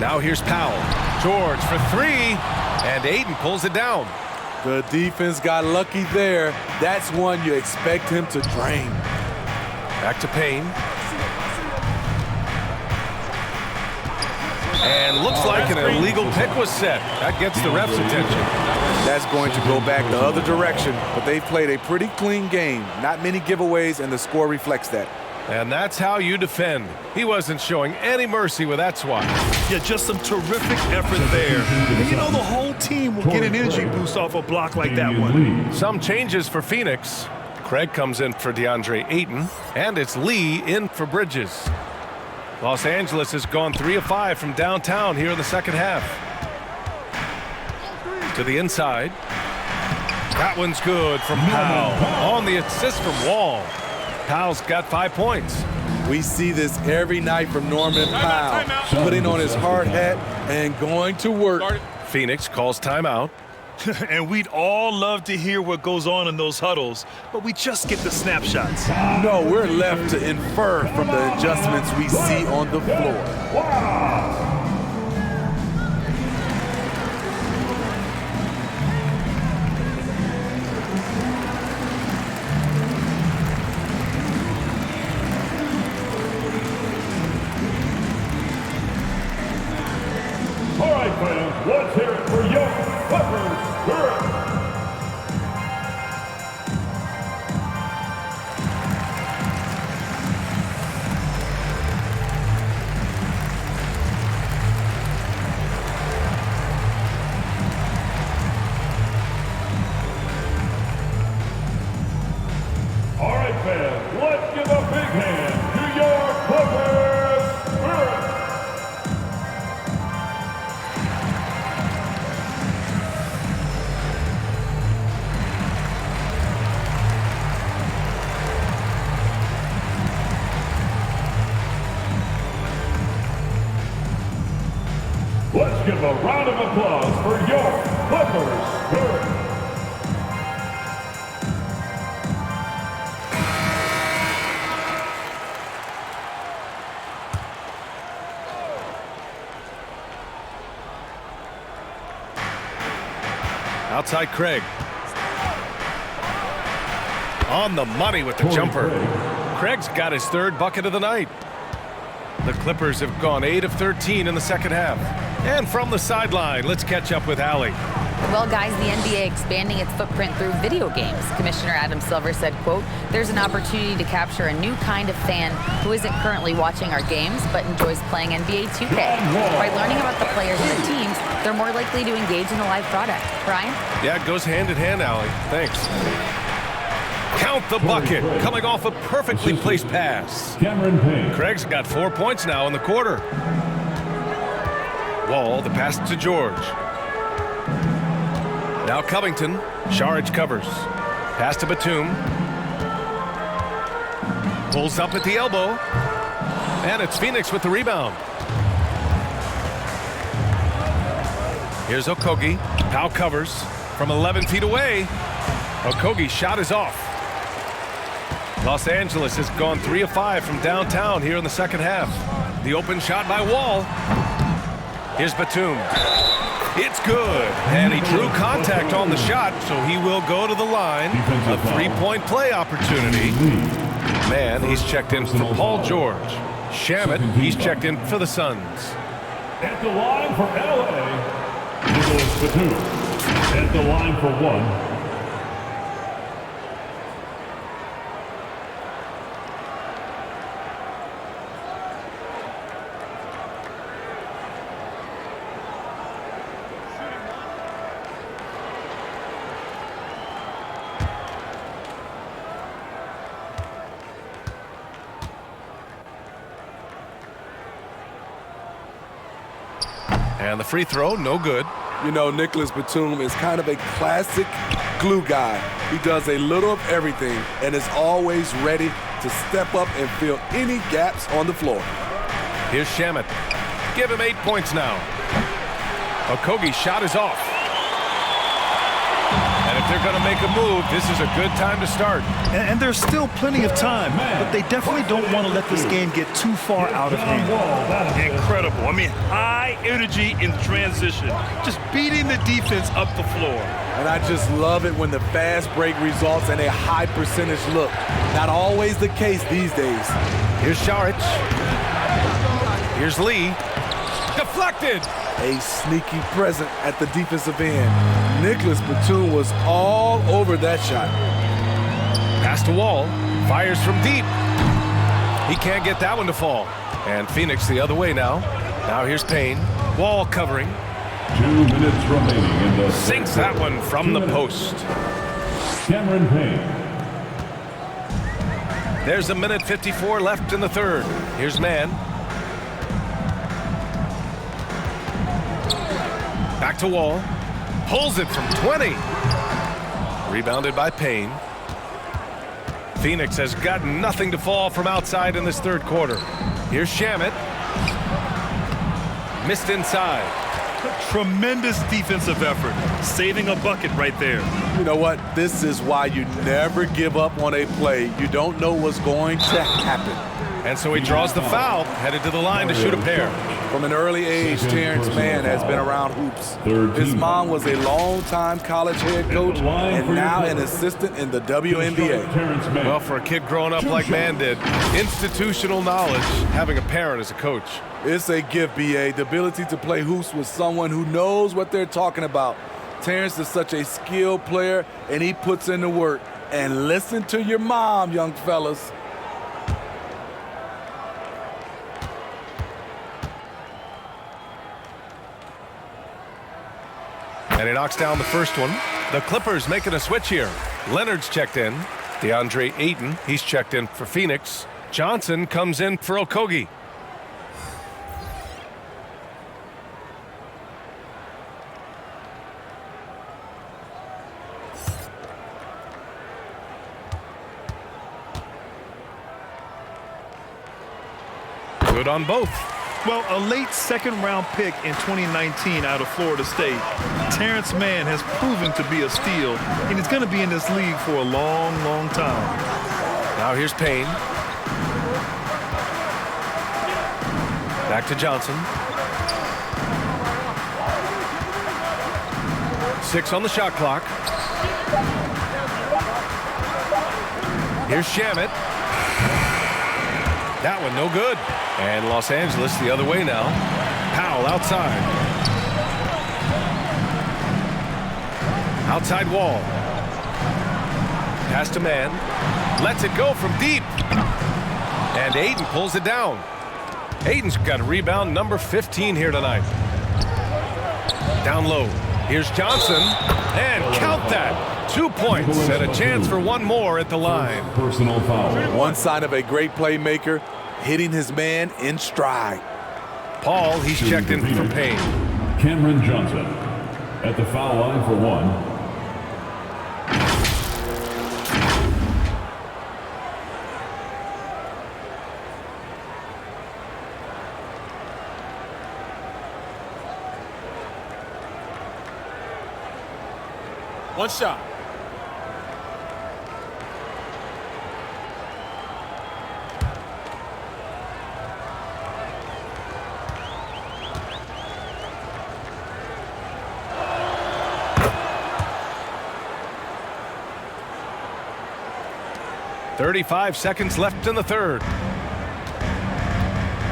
Now here's Powell. George for three, and Ayton pulls it down.
The defense got lucky there. That's one you expect him to drain.
Back to Payne. And looks like an illegal pick was set. That gets the ref's attention.
That's going to go back the other direction, but they've played a pretty clean game. Not many giveaways, and the score reflects that.
And that's how you defend. He wasn't showing any mercy with that swat.
Yeah, just some terrific effort there. And you know, the whole team will get an energy boost off a block like that one.
Some changes for Phoenix. Craig comes in for DeAndre Ayton, and it's Lee in for Bridges. Los Angeles has gone 3 of 5 from downtown here in the second half. To the inside. That one's good from Powell. On the assist from Wall. Powell's got 5 points.
We see this every night from Norman Powell, putting on his hard hat and going to work.
Phoenix calls timeout.
And we'd all love to hear what goes on in those huddles, but we just get the snapshots.
No, we're left to infer from the adjustments we see on the floor.
All right, fans, let's hear it for your Clippers Spirit. All right, fans, let's give a big hand to your Clippers Spirit. Let's give a round of applause for your Clippers Spirit.
Outside Craig. On the money with the jumper. Craig's got his 3rd bucket of the night. The Clippers have gone 8 of 13 in the second half. And from the sideline, let's catch up with Allie.
Well, guys, the NBA expanding its footprint through video games. Commissioner Adam Silver said, quote, "There's an opportunity to capture a new kind of fan who isn't currently watching our games but enjoys playing NBA 2K. By learning about the players and the teams, they're more likely to engage in the live product." Ryan?
Yeah, it goes hand in hand, Allie. Thanks. Count the bucket, coming off a perfectly placed pass. Craig's got 4 points now in the quarter. Wall, the pass to George. Now Covington. Saric covers. Pass to Batum. Pulls up at the elbow. And it's Phoenix with the rebound. Here's Okogie. Powell covers from 11 feet away. Okogie's shot is off. Los Angeles has gone 3 of 5 from downtown here in the second half. The open shot by Wall. Here's Batum. It's good. And he drew contact on the shot, so he will go to the line. A 3-point play opportunity. Man, he's checked in for Paul George. Shamet, he's checked in for the Suns.
At the line for LA, Nicholas Batum. At the line for one,
And the free throw, no good.
You know, Nicholas Batum is kind of a classic glue guy. He does a little of everything and is always ready to step up and fill any gaps on the floor.
Here's Shamet. Give him 8 points now. Okogie's shot is off. And if they're going to make a move, this is a good time to start.
And there's still plenty of time, but they definitely don't want to let this game get too far out of hand.
Incredible. I mean, high energy in transition. Just beating the defense up the floor.
And I just love it when the fast break results in a high percentage look. Not always the case these days.
Here's Šarić. Here's Lee. Deflected.
A sneaky present at the defensive end. Nicholas Batum was all over that shot.
Pass to Wall. Fires from deep. He can't get that one to fall. And Phoenix the other way now. Now here's Payne. Wall covering.
2 minutes remaining in the
Sinks that one from the post.
Cameron Payne.
There's a minute 54 left in the third. Here's Mann. Back to Wall. Pulls it from 20. Rebounded by Payne. Phoenix has got nothing to fall from outside in this third quarter. Here's Shamet. Missed inside.
Tremendous defensive effort. Saving a bucket right there.
You know what? This is why you never give up on a play. You don't know what's going to happen.
And so he draws the foul, headed to the line to shoot a pair.
From an early age, Terrence Mann has been around hoops. His mom was a long-time college head coach and now an assistant in the WNBA.
Well, for a kid growing up like Mann did, institutional knowledge, having a parent as a coach.
It's a gift, B.A., the ability to play hoops with someone who knows what they're talking about. Terrence is such a skilled player, and he puts in the work. And listen to your mom, young fellas.
And he knocks down the first one. The Clippers making a switch here. Leonard's checked in. DeAndre Ayton, he's checked in for Phoenix. Johnson comes in for Okogie. Good on both.
Well, a late second-round pick in 2019 out of Florida State, Terrence Mann has proven to be a steal, and he's going to be in this league for a long, long time.
Now here's Payne. Back to Johnson. 6 on the shot clock. Here's Shamet. That one no good. And Los Angeles the other way now. Powell outside. Outside Wall. Pass to Mann. Lets it go from deep. And Ayton pulls it down. Ayton's got a rebound number 15 here tonight. Down low. Here's Johnson. And count that. 2 points and a chance for one more at the line.
Personal foul.
One sign of a great playmaker, hitting his man in stride.
Paul, he's checked in for Payne.
Cameron Johnson at the foul line for one.
One shot.
.35 seconds left in the third.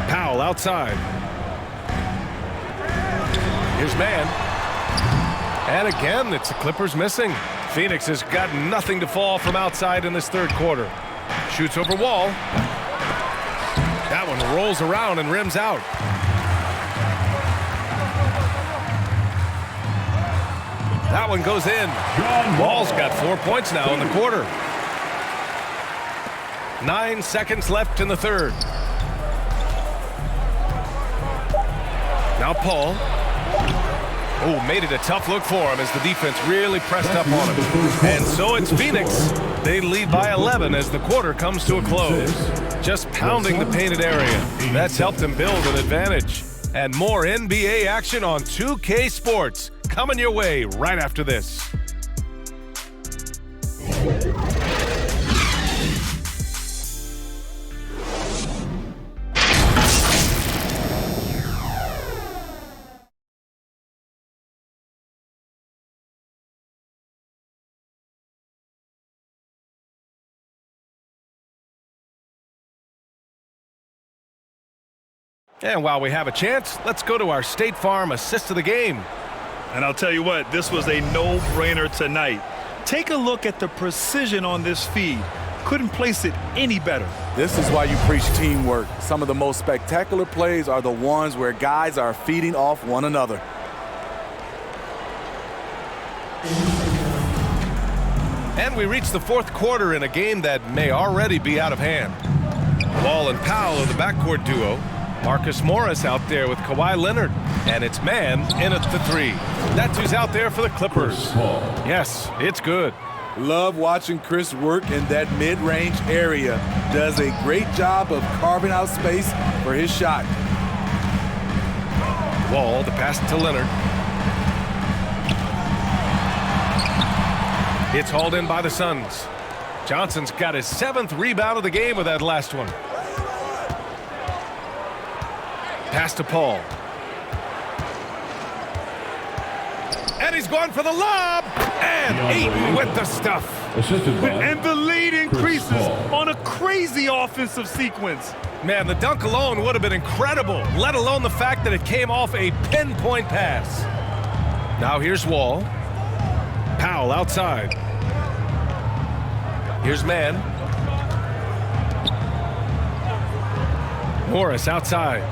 Powell outside. Here's man. And again, it's the Clippers missing. Phoenix has got nothing to fall from outside in this third quarter. Shoots over Wall. That one rolls around and rims out. That one goes in. Wall's got 4 points now in the quarter. 9 seconds left in the third. Now Paul. Oh, made it a tough look for him as the defense really pressed up on him. And so it's Phoenix. They lead by 11 as the quarter comes to a close. Just pounding the painted area. That's helped them build an advantage. And more NBA action on 2K Sports coming your way right after this. And while we have a chance, let's go to our State Farm assist of the game.
And I'll tell you what, this was a no-brainer tonight. Take a look at the precision on this feed. Couldn't place it any better.
This is why you preach teamwork. Some of the most spectacular plays are the ones where guys are feeding off one another.
And we reach the fourth quarter in a game that may already be out of hand. Wall and Powell are the backcourt duo. Marcus Morris out there with Kawhi Leonard. And it's man in at the three. That's who's out there for the Clippers. Yes, it's good.
Love watching Chris work in that mid-range area. Does a great job of carving out space for his shot.
Wall, the pass to Leonard. It's hauled in by the Suns. Johnson's got his 7th rebound of the game with that last one. Pass to Paul. And he's going for the lob. And Ayton with the stuff.
And the lead increases on a crazy offensive sequence.
Man, the dunk alone would have been incredible, let alone the fact that it came off a pinpoint pass. Now here's Wall. Powell outside. Here's man. Morris outside.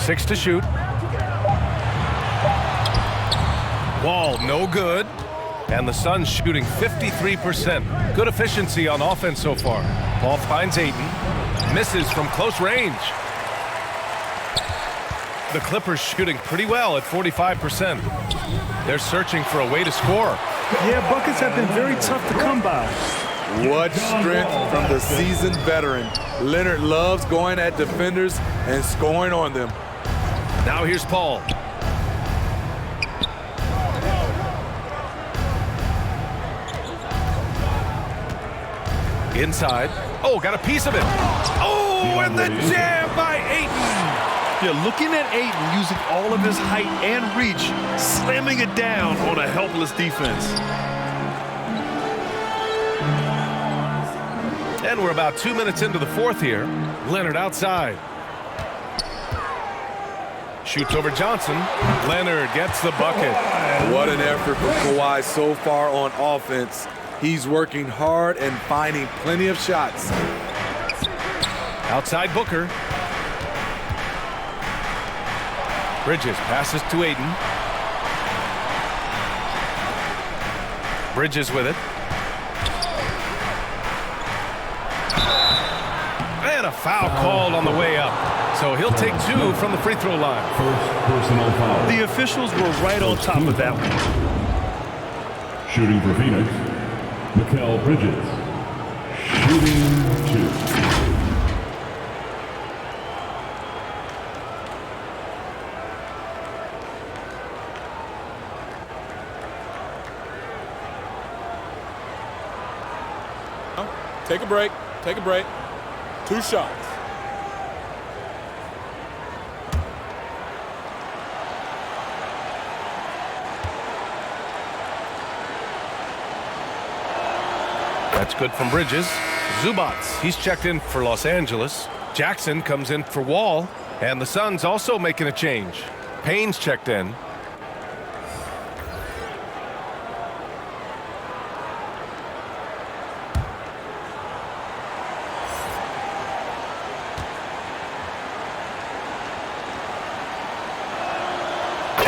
6 to shoot. Wall no good. And the Suns shooting 53%. Good efficiency on offense so far. Ball finds Ayton. Misses from close range. The Clippers shooting pretty well at 45%. They're searching for a way to score.
Yeah, buckets have been very tough to come by.
What strength from the seasoned veteran. Leonard loves going at defenders and scoring on them.
Now here's Paul. Inside. Oh, got a piece of it. Oh, and the jam by Ayton.
Yeah, looking at Ayton using all of his height and reach, slamming it down on a helpless defense.
And we're about 2 minutes into the fourth here. Leonard outside. Shoots over Johnson. Leonard gets the bucket.
What an effort from Kawhi so far on offense. He's working hard and finding plenty of shots.
Outside Booker. Bridges passes to Ayton. Bridges with it. And a foul called on the way up. So he'll take 2 from the free throw line.
First personal foul.
The officials were right on top of that one.
Shooting for Phoenix, Mikal Bridges. Shooting 2.
Take a break. Take a break. 2 shots.
That's good from Bridges. Zubats, he's checked in for Los Angeles. Jackson comes in for Wall. And the Suns also making a change. Payne's checked in.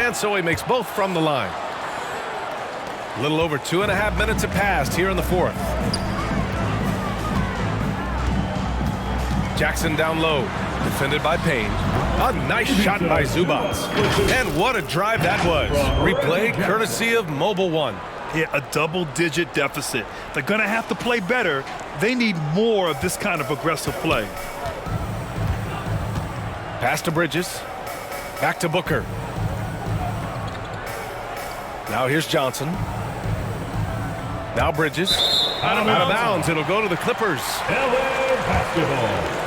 and so he makes both from the line. A little over 2.5 minutes have passed here in the fourth. Jackson down low, defended by Payne. A nice shot by Zubats. And what a drive that was. Replay courtesy of Mobile One.
Yeah, a double-digit deficit. They're going to have to play better. They need more of this kind of aggressive play.
Pass to Bridges. Back to Booker. Now here's Johnson. Now Bridges. Out of bounds. It'll go to the Clippers.
LA basketball.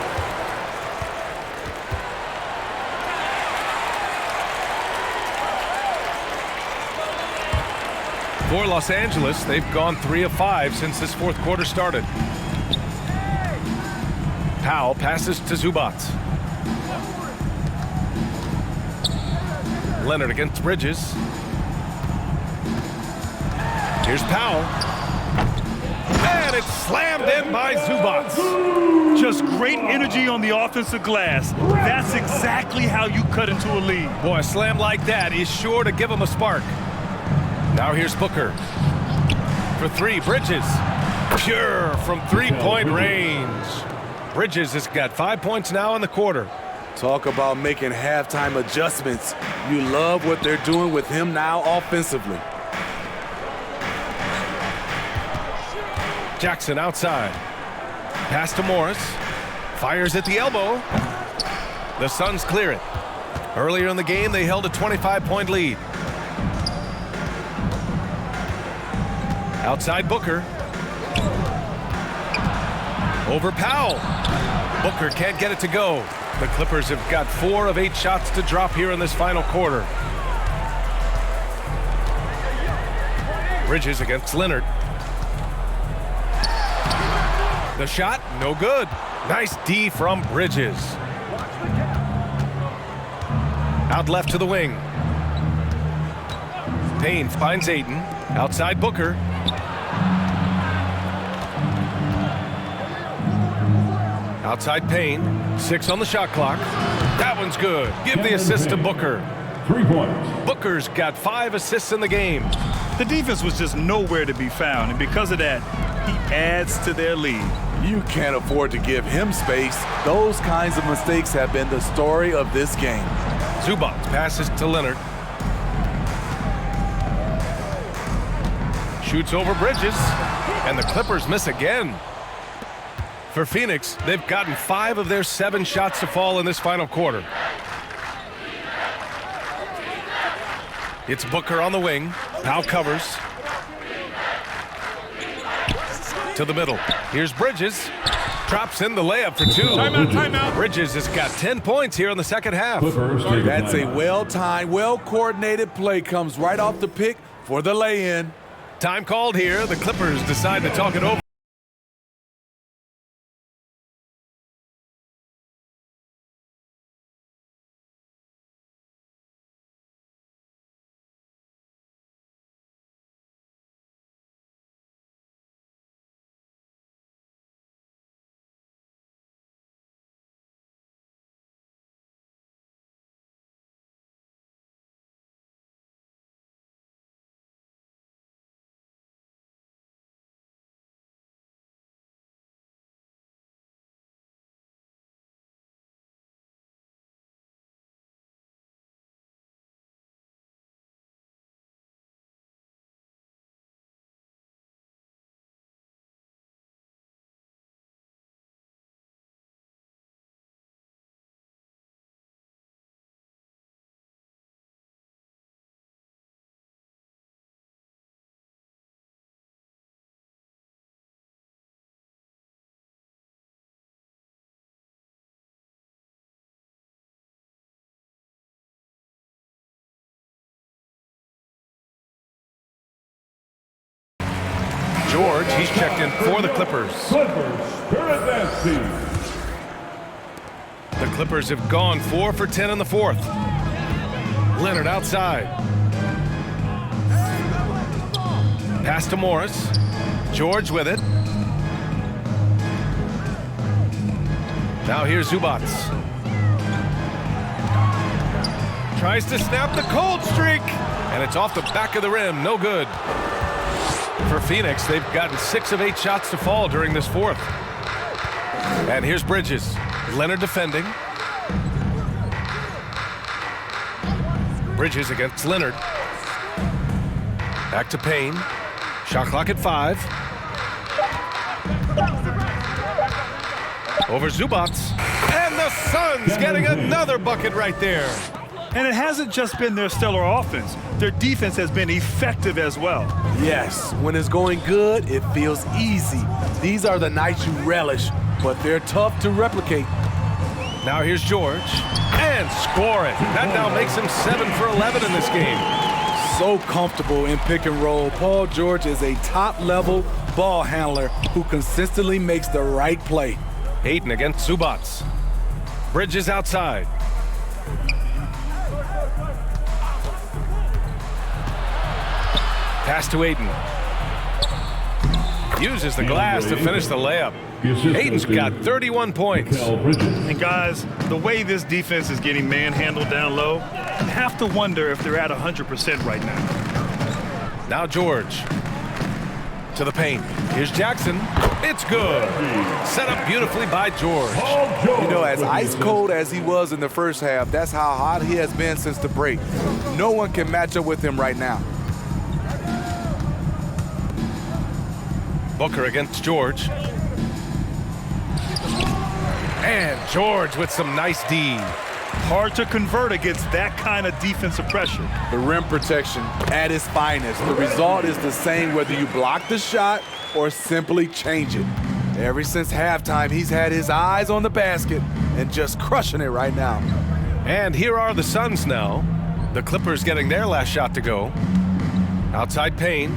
For Los Angeles, they've gone 3 of 5 since this fourth quarter started. Powell passes to Zubats. Leonard against Bridges. Here's Powell. And it's slammed in by Zubats.
Just great energy on the offensive glass. That's exactly how you cut into a lead.
Boy, a slam like that is sure to give him a spark. Now here's Booker. For 3, Bridges. Pure from 3-point range. Bridges has got 5 points now in the quarter.
Talk about making halftime adjustments. You love what they're doing with him now offensively.
Jackson outside. Pass to Morris. Fires at the elbow. The Suns clear it. Earlier in the game, they held a 25-point lead. Outside Booker. Over Powell. Booker can't get it to go. The Clippers have got 4 of 8 shots to drop here in this final quarter. Bridges against Leonard. The shot, no good. Nice D from Bridges. Out left to the wing. Payne finds Ayton. Outside Booker. Outside Payne. 6 on the shot clock. That one's good. Give the assist to Booker.
3 points.
Booker's got 5 assists in the game.
The defense was just nowhere to be found, and because of that, he adds to their lead.
You can't afford to give him space. Those kinds of mistakes have been the story of this game.
Zubats passes to Leonard. Shoots over Bridges, and the Clippers miss again. For Phoenix, they've gotten 5 of their 7 shots to fall in this final quarter. It's Booker on the wing. Powell covers. To the middle. Here's Bridges. Drops in the layup for 2.
Timeout.
Bridges has got 10 points here in the second half.
That's a well-timed, well-coordinated play. Comes right off the pick for the lay-in.
Time called here. The Clippers decide to talk it over. George, he's checked in for the Clippers. The Clippers have gone 4 for 10 in the fourth. Leonard outside. Pass to Morris. George with it. Now here's Zubats. tries to snap the cold streak, and it's off the back of the rim. No good. For Phoenix, they've gotten 6 of 8 shots to fall during this fourth. And here's Bridges. Leonard defending. Bridges against Leonard. Back to Payne. Shot clock at 5. Over Zubac. And the Suns getting another bucket right there.
And it hasn't just been their stellar offense. Their defense has been effective as well.
Yes, when it's going good, it feels easy. These are the nights you relish, but they're tough to replicate.
Now here's George. And score it. That now makes him 7 for 11 in this game.
So comfortable in pick and roll. Paul George is a top-level ball handler who consistently makes the right play.
Ayton against Zubac. Bridges outside. Pass to Ayton. Uses the glass to finish the layup. Ayton's got 31 points.
And guys, the way this defense is getting manhandled down low, you have to wonder if they're at 100% right now.
Now George. To the paint. Here's Jackson. It's good. Set up beautifully by George.
You know, as ice cold as he was in the first half, that's how hot he has been since the break. No one can match up with him right now.
Booker against George. And George with some nice D.
Hard to convert against that kind of defensive pressure.
The rim protection at its finest. The result is the same whether you block the shot or simply change it. Ever since halftime, he's had his eyes on the basket and just crushing it right now.
And here are the Suns now. The Clippers getting their last shot to go. Outside Payne.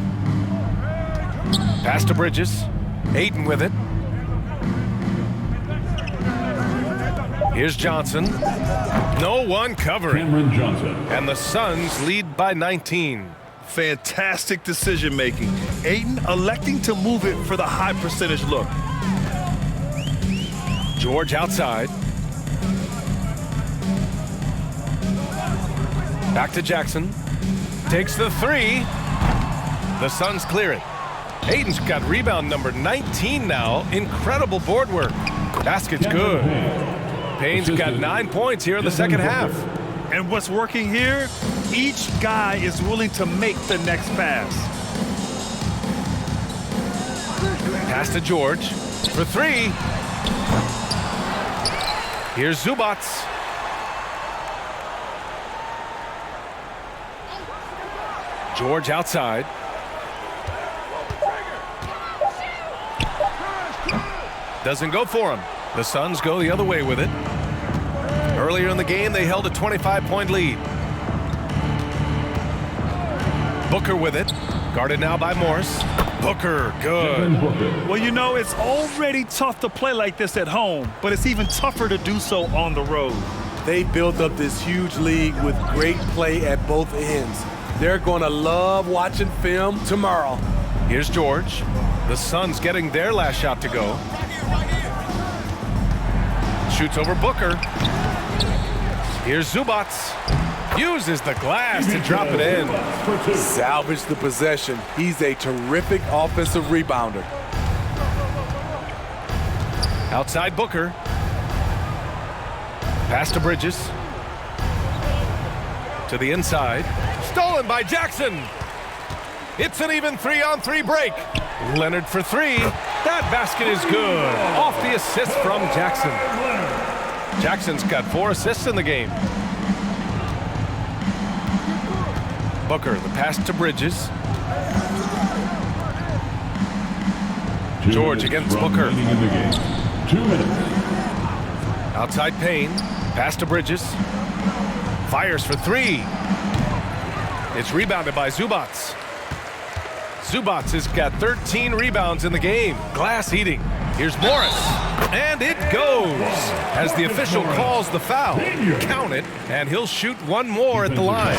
Pass to Bridges. Ayton with it. Here's Johnson. No one covering.
Cameron Johnson.
And the Suns lead by 19.
Fantastic decision making. Ayton electing to move it for the high percentage look.
George outside. Back to Jackson. Takes the 3. The Suns clear it. Ayton's got rebound number 19 now. Incredible board work. Basket's good. Payne's got 9 points here in the second half.
And what's working here? Each guy is willing to make the next pass.
Pass to George for 3. Here's Zubac. George outside. Doesn't go for him. The Suns go the other way with it. Earlier in the game, they held a 25-point lead. Booker with it. Guarded now by Morris. Booker, good.
Well, you know, it's already tough to play like this at home, but it's even tougher to do so on the road.
They built up this huge league with great play at both ends. They're going to love watching film tomorrow.
Here's George. The Suns getting their last shot to go. Shoots over Booker. Here's Zubac. Uses the glass to drop it in.
Salvage the possession. He's a terrific offensive rebounder.
Outside Booker. Pass to Bridges. To the inside. Stolen by Jackson. It's an even 3-on-3 break. Leonard for 3. That basket is good. Off the assist from Jackson. Jackson's got 4 assists in the game. Booker, the pass to Bridges. George against Booker.
2 minutes.
Outside Payne. Pass to Bridges. Fires for 3. It's rebounded by Zubac. Zubac has got 13 rebounds in the game. Glass eating. Here's Morris. And it goes. As the official calls the foul. Count it, and he'll shoot one more at the line.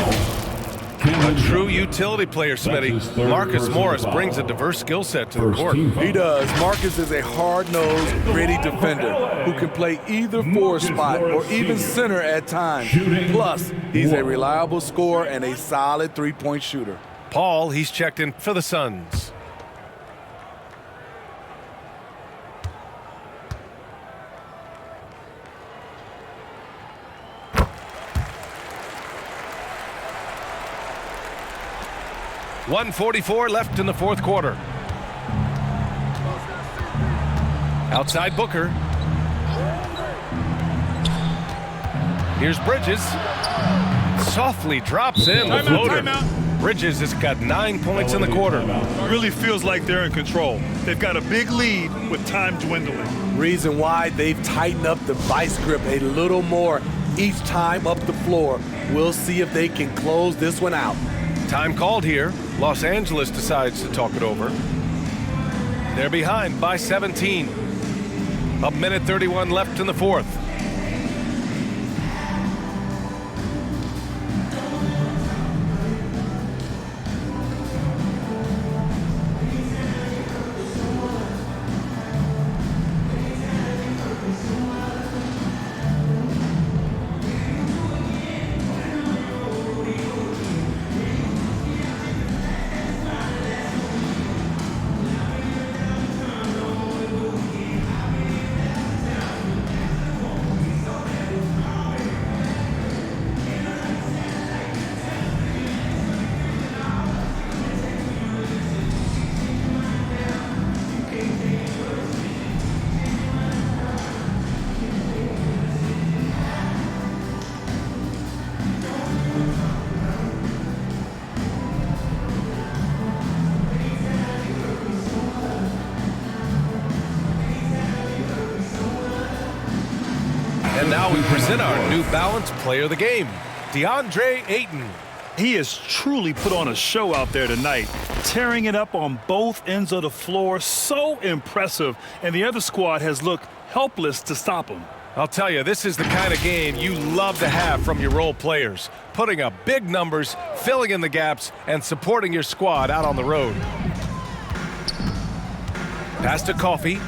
A true utility player, Smitty. Marcus Morris brings a diverse skill set to the court.
He does. Marcus is a hard-nosed, gritty defender who can play either forward spot or even center at times. Plus, he's a reliable scorer and a solid three-point shooter.
Paul, he's checked in for the Suns. .144 left in the fourth quarter. Outside Booker. Here's Bridges. Softly drops in the floater. Bridges has got 9 points in the quarter.
Really feels like they're in control. They've got a big lead with time dwindling.
Reason why they've tightened up the vice grip a little more each time up the floor. We'll see if they can close this one out.
Time called here. Los Angeles decides to talk it over. They're behind by 17. A minute 31 left in the fourth. And now we present our New Balance Player of the Game, DeAndre Ayton.
He has truly put on a show out there tonight, tearing it up on both ends of the floor. So impressive, and the other squad has looked helpless to stop him.
I'll tell you, this is the kind of game you love to have from your role players, putting up big numbers, filling in the gaps, and supporting your squad out on the road. Pass to Coffee.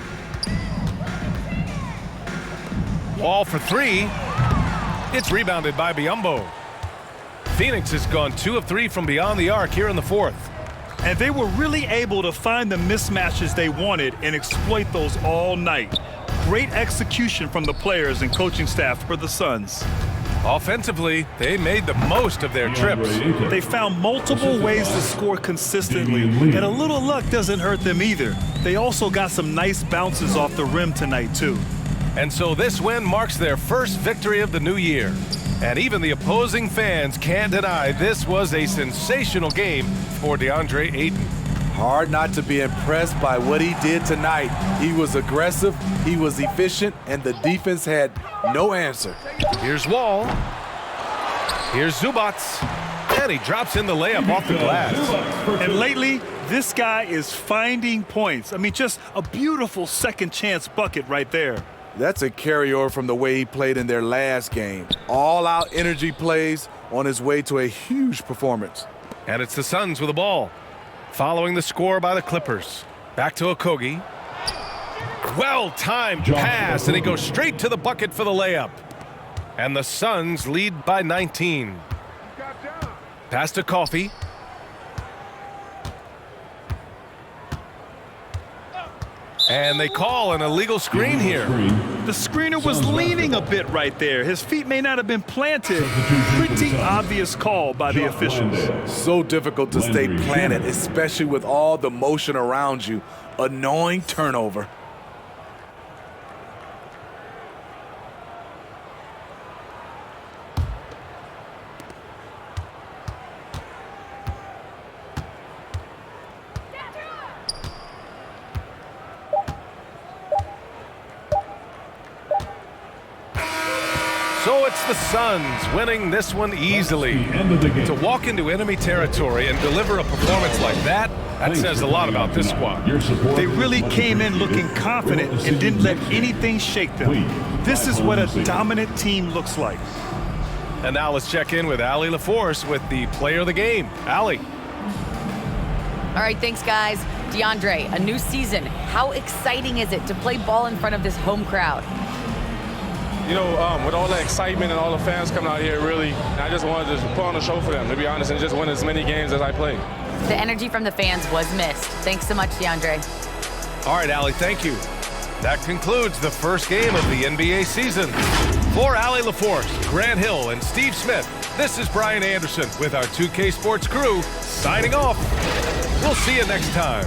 Wall for three. It's rebounded by Biyombo. Phoenix has gone 2 of 3 from beyond the arc here in the fourth.
And they were really able to find the mismatches they wanted and exploit those all night. Great execution from the players and coaching staff for the Suns.
Offensively, they made the most of their trips.
They found multiple ways to score consistently, and a little luck doesn't hurt them either. They also got some nice bounces off the rim tonight, too.
And so this win marks their first victory of the new year. And even the opposing fans can't deny this was a sensational game for DeAndre Ayton.
Hard not to be impressed by what he did tonight. He was aggressive, he was efficient, and the defense had no answer.
Here's Wall. Here's Zubac. And he drops in the layup off the glass.
And lately, this guy is finding points. I mean, just a beautiful second chance bucket right there.
That's a carryover from the way he played in their last game. All-out energy plays on his way to a huge performance.
And it's the Suns with the ball. Following the score by the Clippers. Back to Okogie. Well-timed pass, and he goes straight to the bucket for the layup. And the Suns lead by 19. Pass to Coffee. And they call an illegal screen here.
The screener was leaning a bit right there. His feet may not have been planted. Pretty obvious call by the officials.
So difficult to stay planted, especially with all the motion around you. Annoying turnover.
So it's the Suns winning this one easily. To walk into enemy territory and deliver a performance like that says a lot about this squad.
They really came in looking confident and didn't let anything shake them. This is what a dominant team looks like.
And now let's check in with Allie LaForce with the player of the game. Allie.
All right, thanks, guys. DeAndre, a new season. How exciting is it to play ball in front of this home crowd?
You know, with all the excitement and all the fans coming out here, really, I just wanted to put on a show for them, to be honest, and just win as many games as I play.
The energy from the fans was missed. Thanks so much, DeAndre.
All right, Allie, thank you. That concludes the first game of the NBA season. For Allie LaForce, Grant Hill, and Steve Smith, this is Brian Anderson with our 2K Sports crew signing off. We'll see you next time.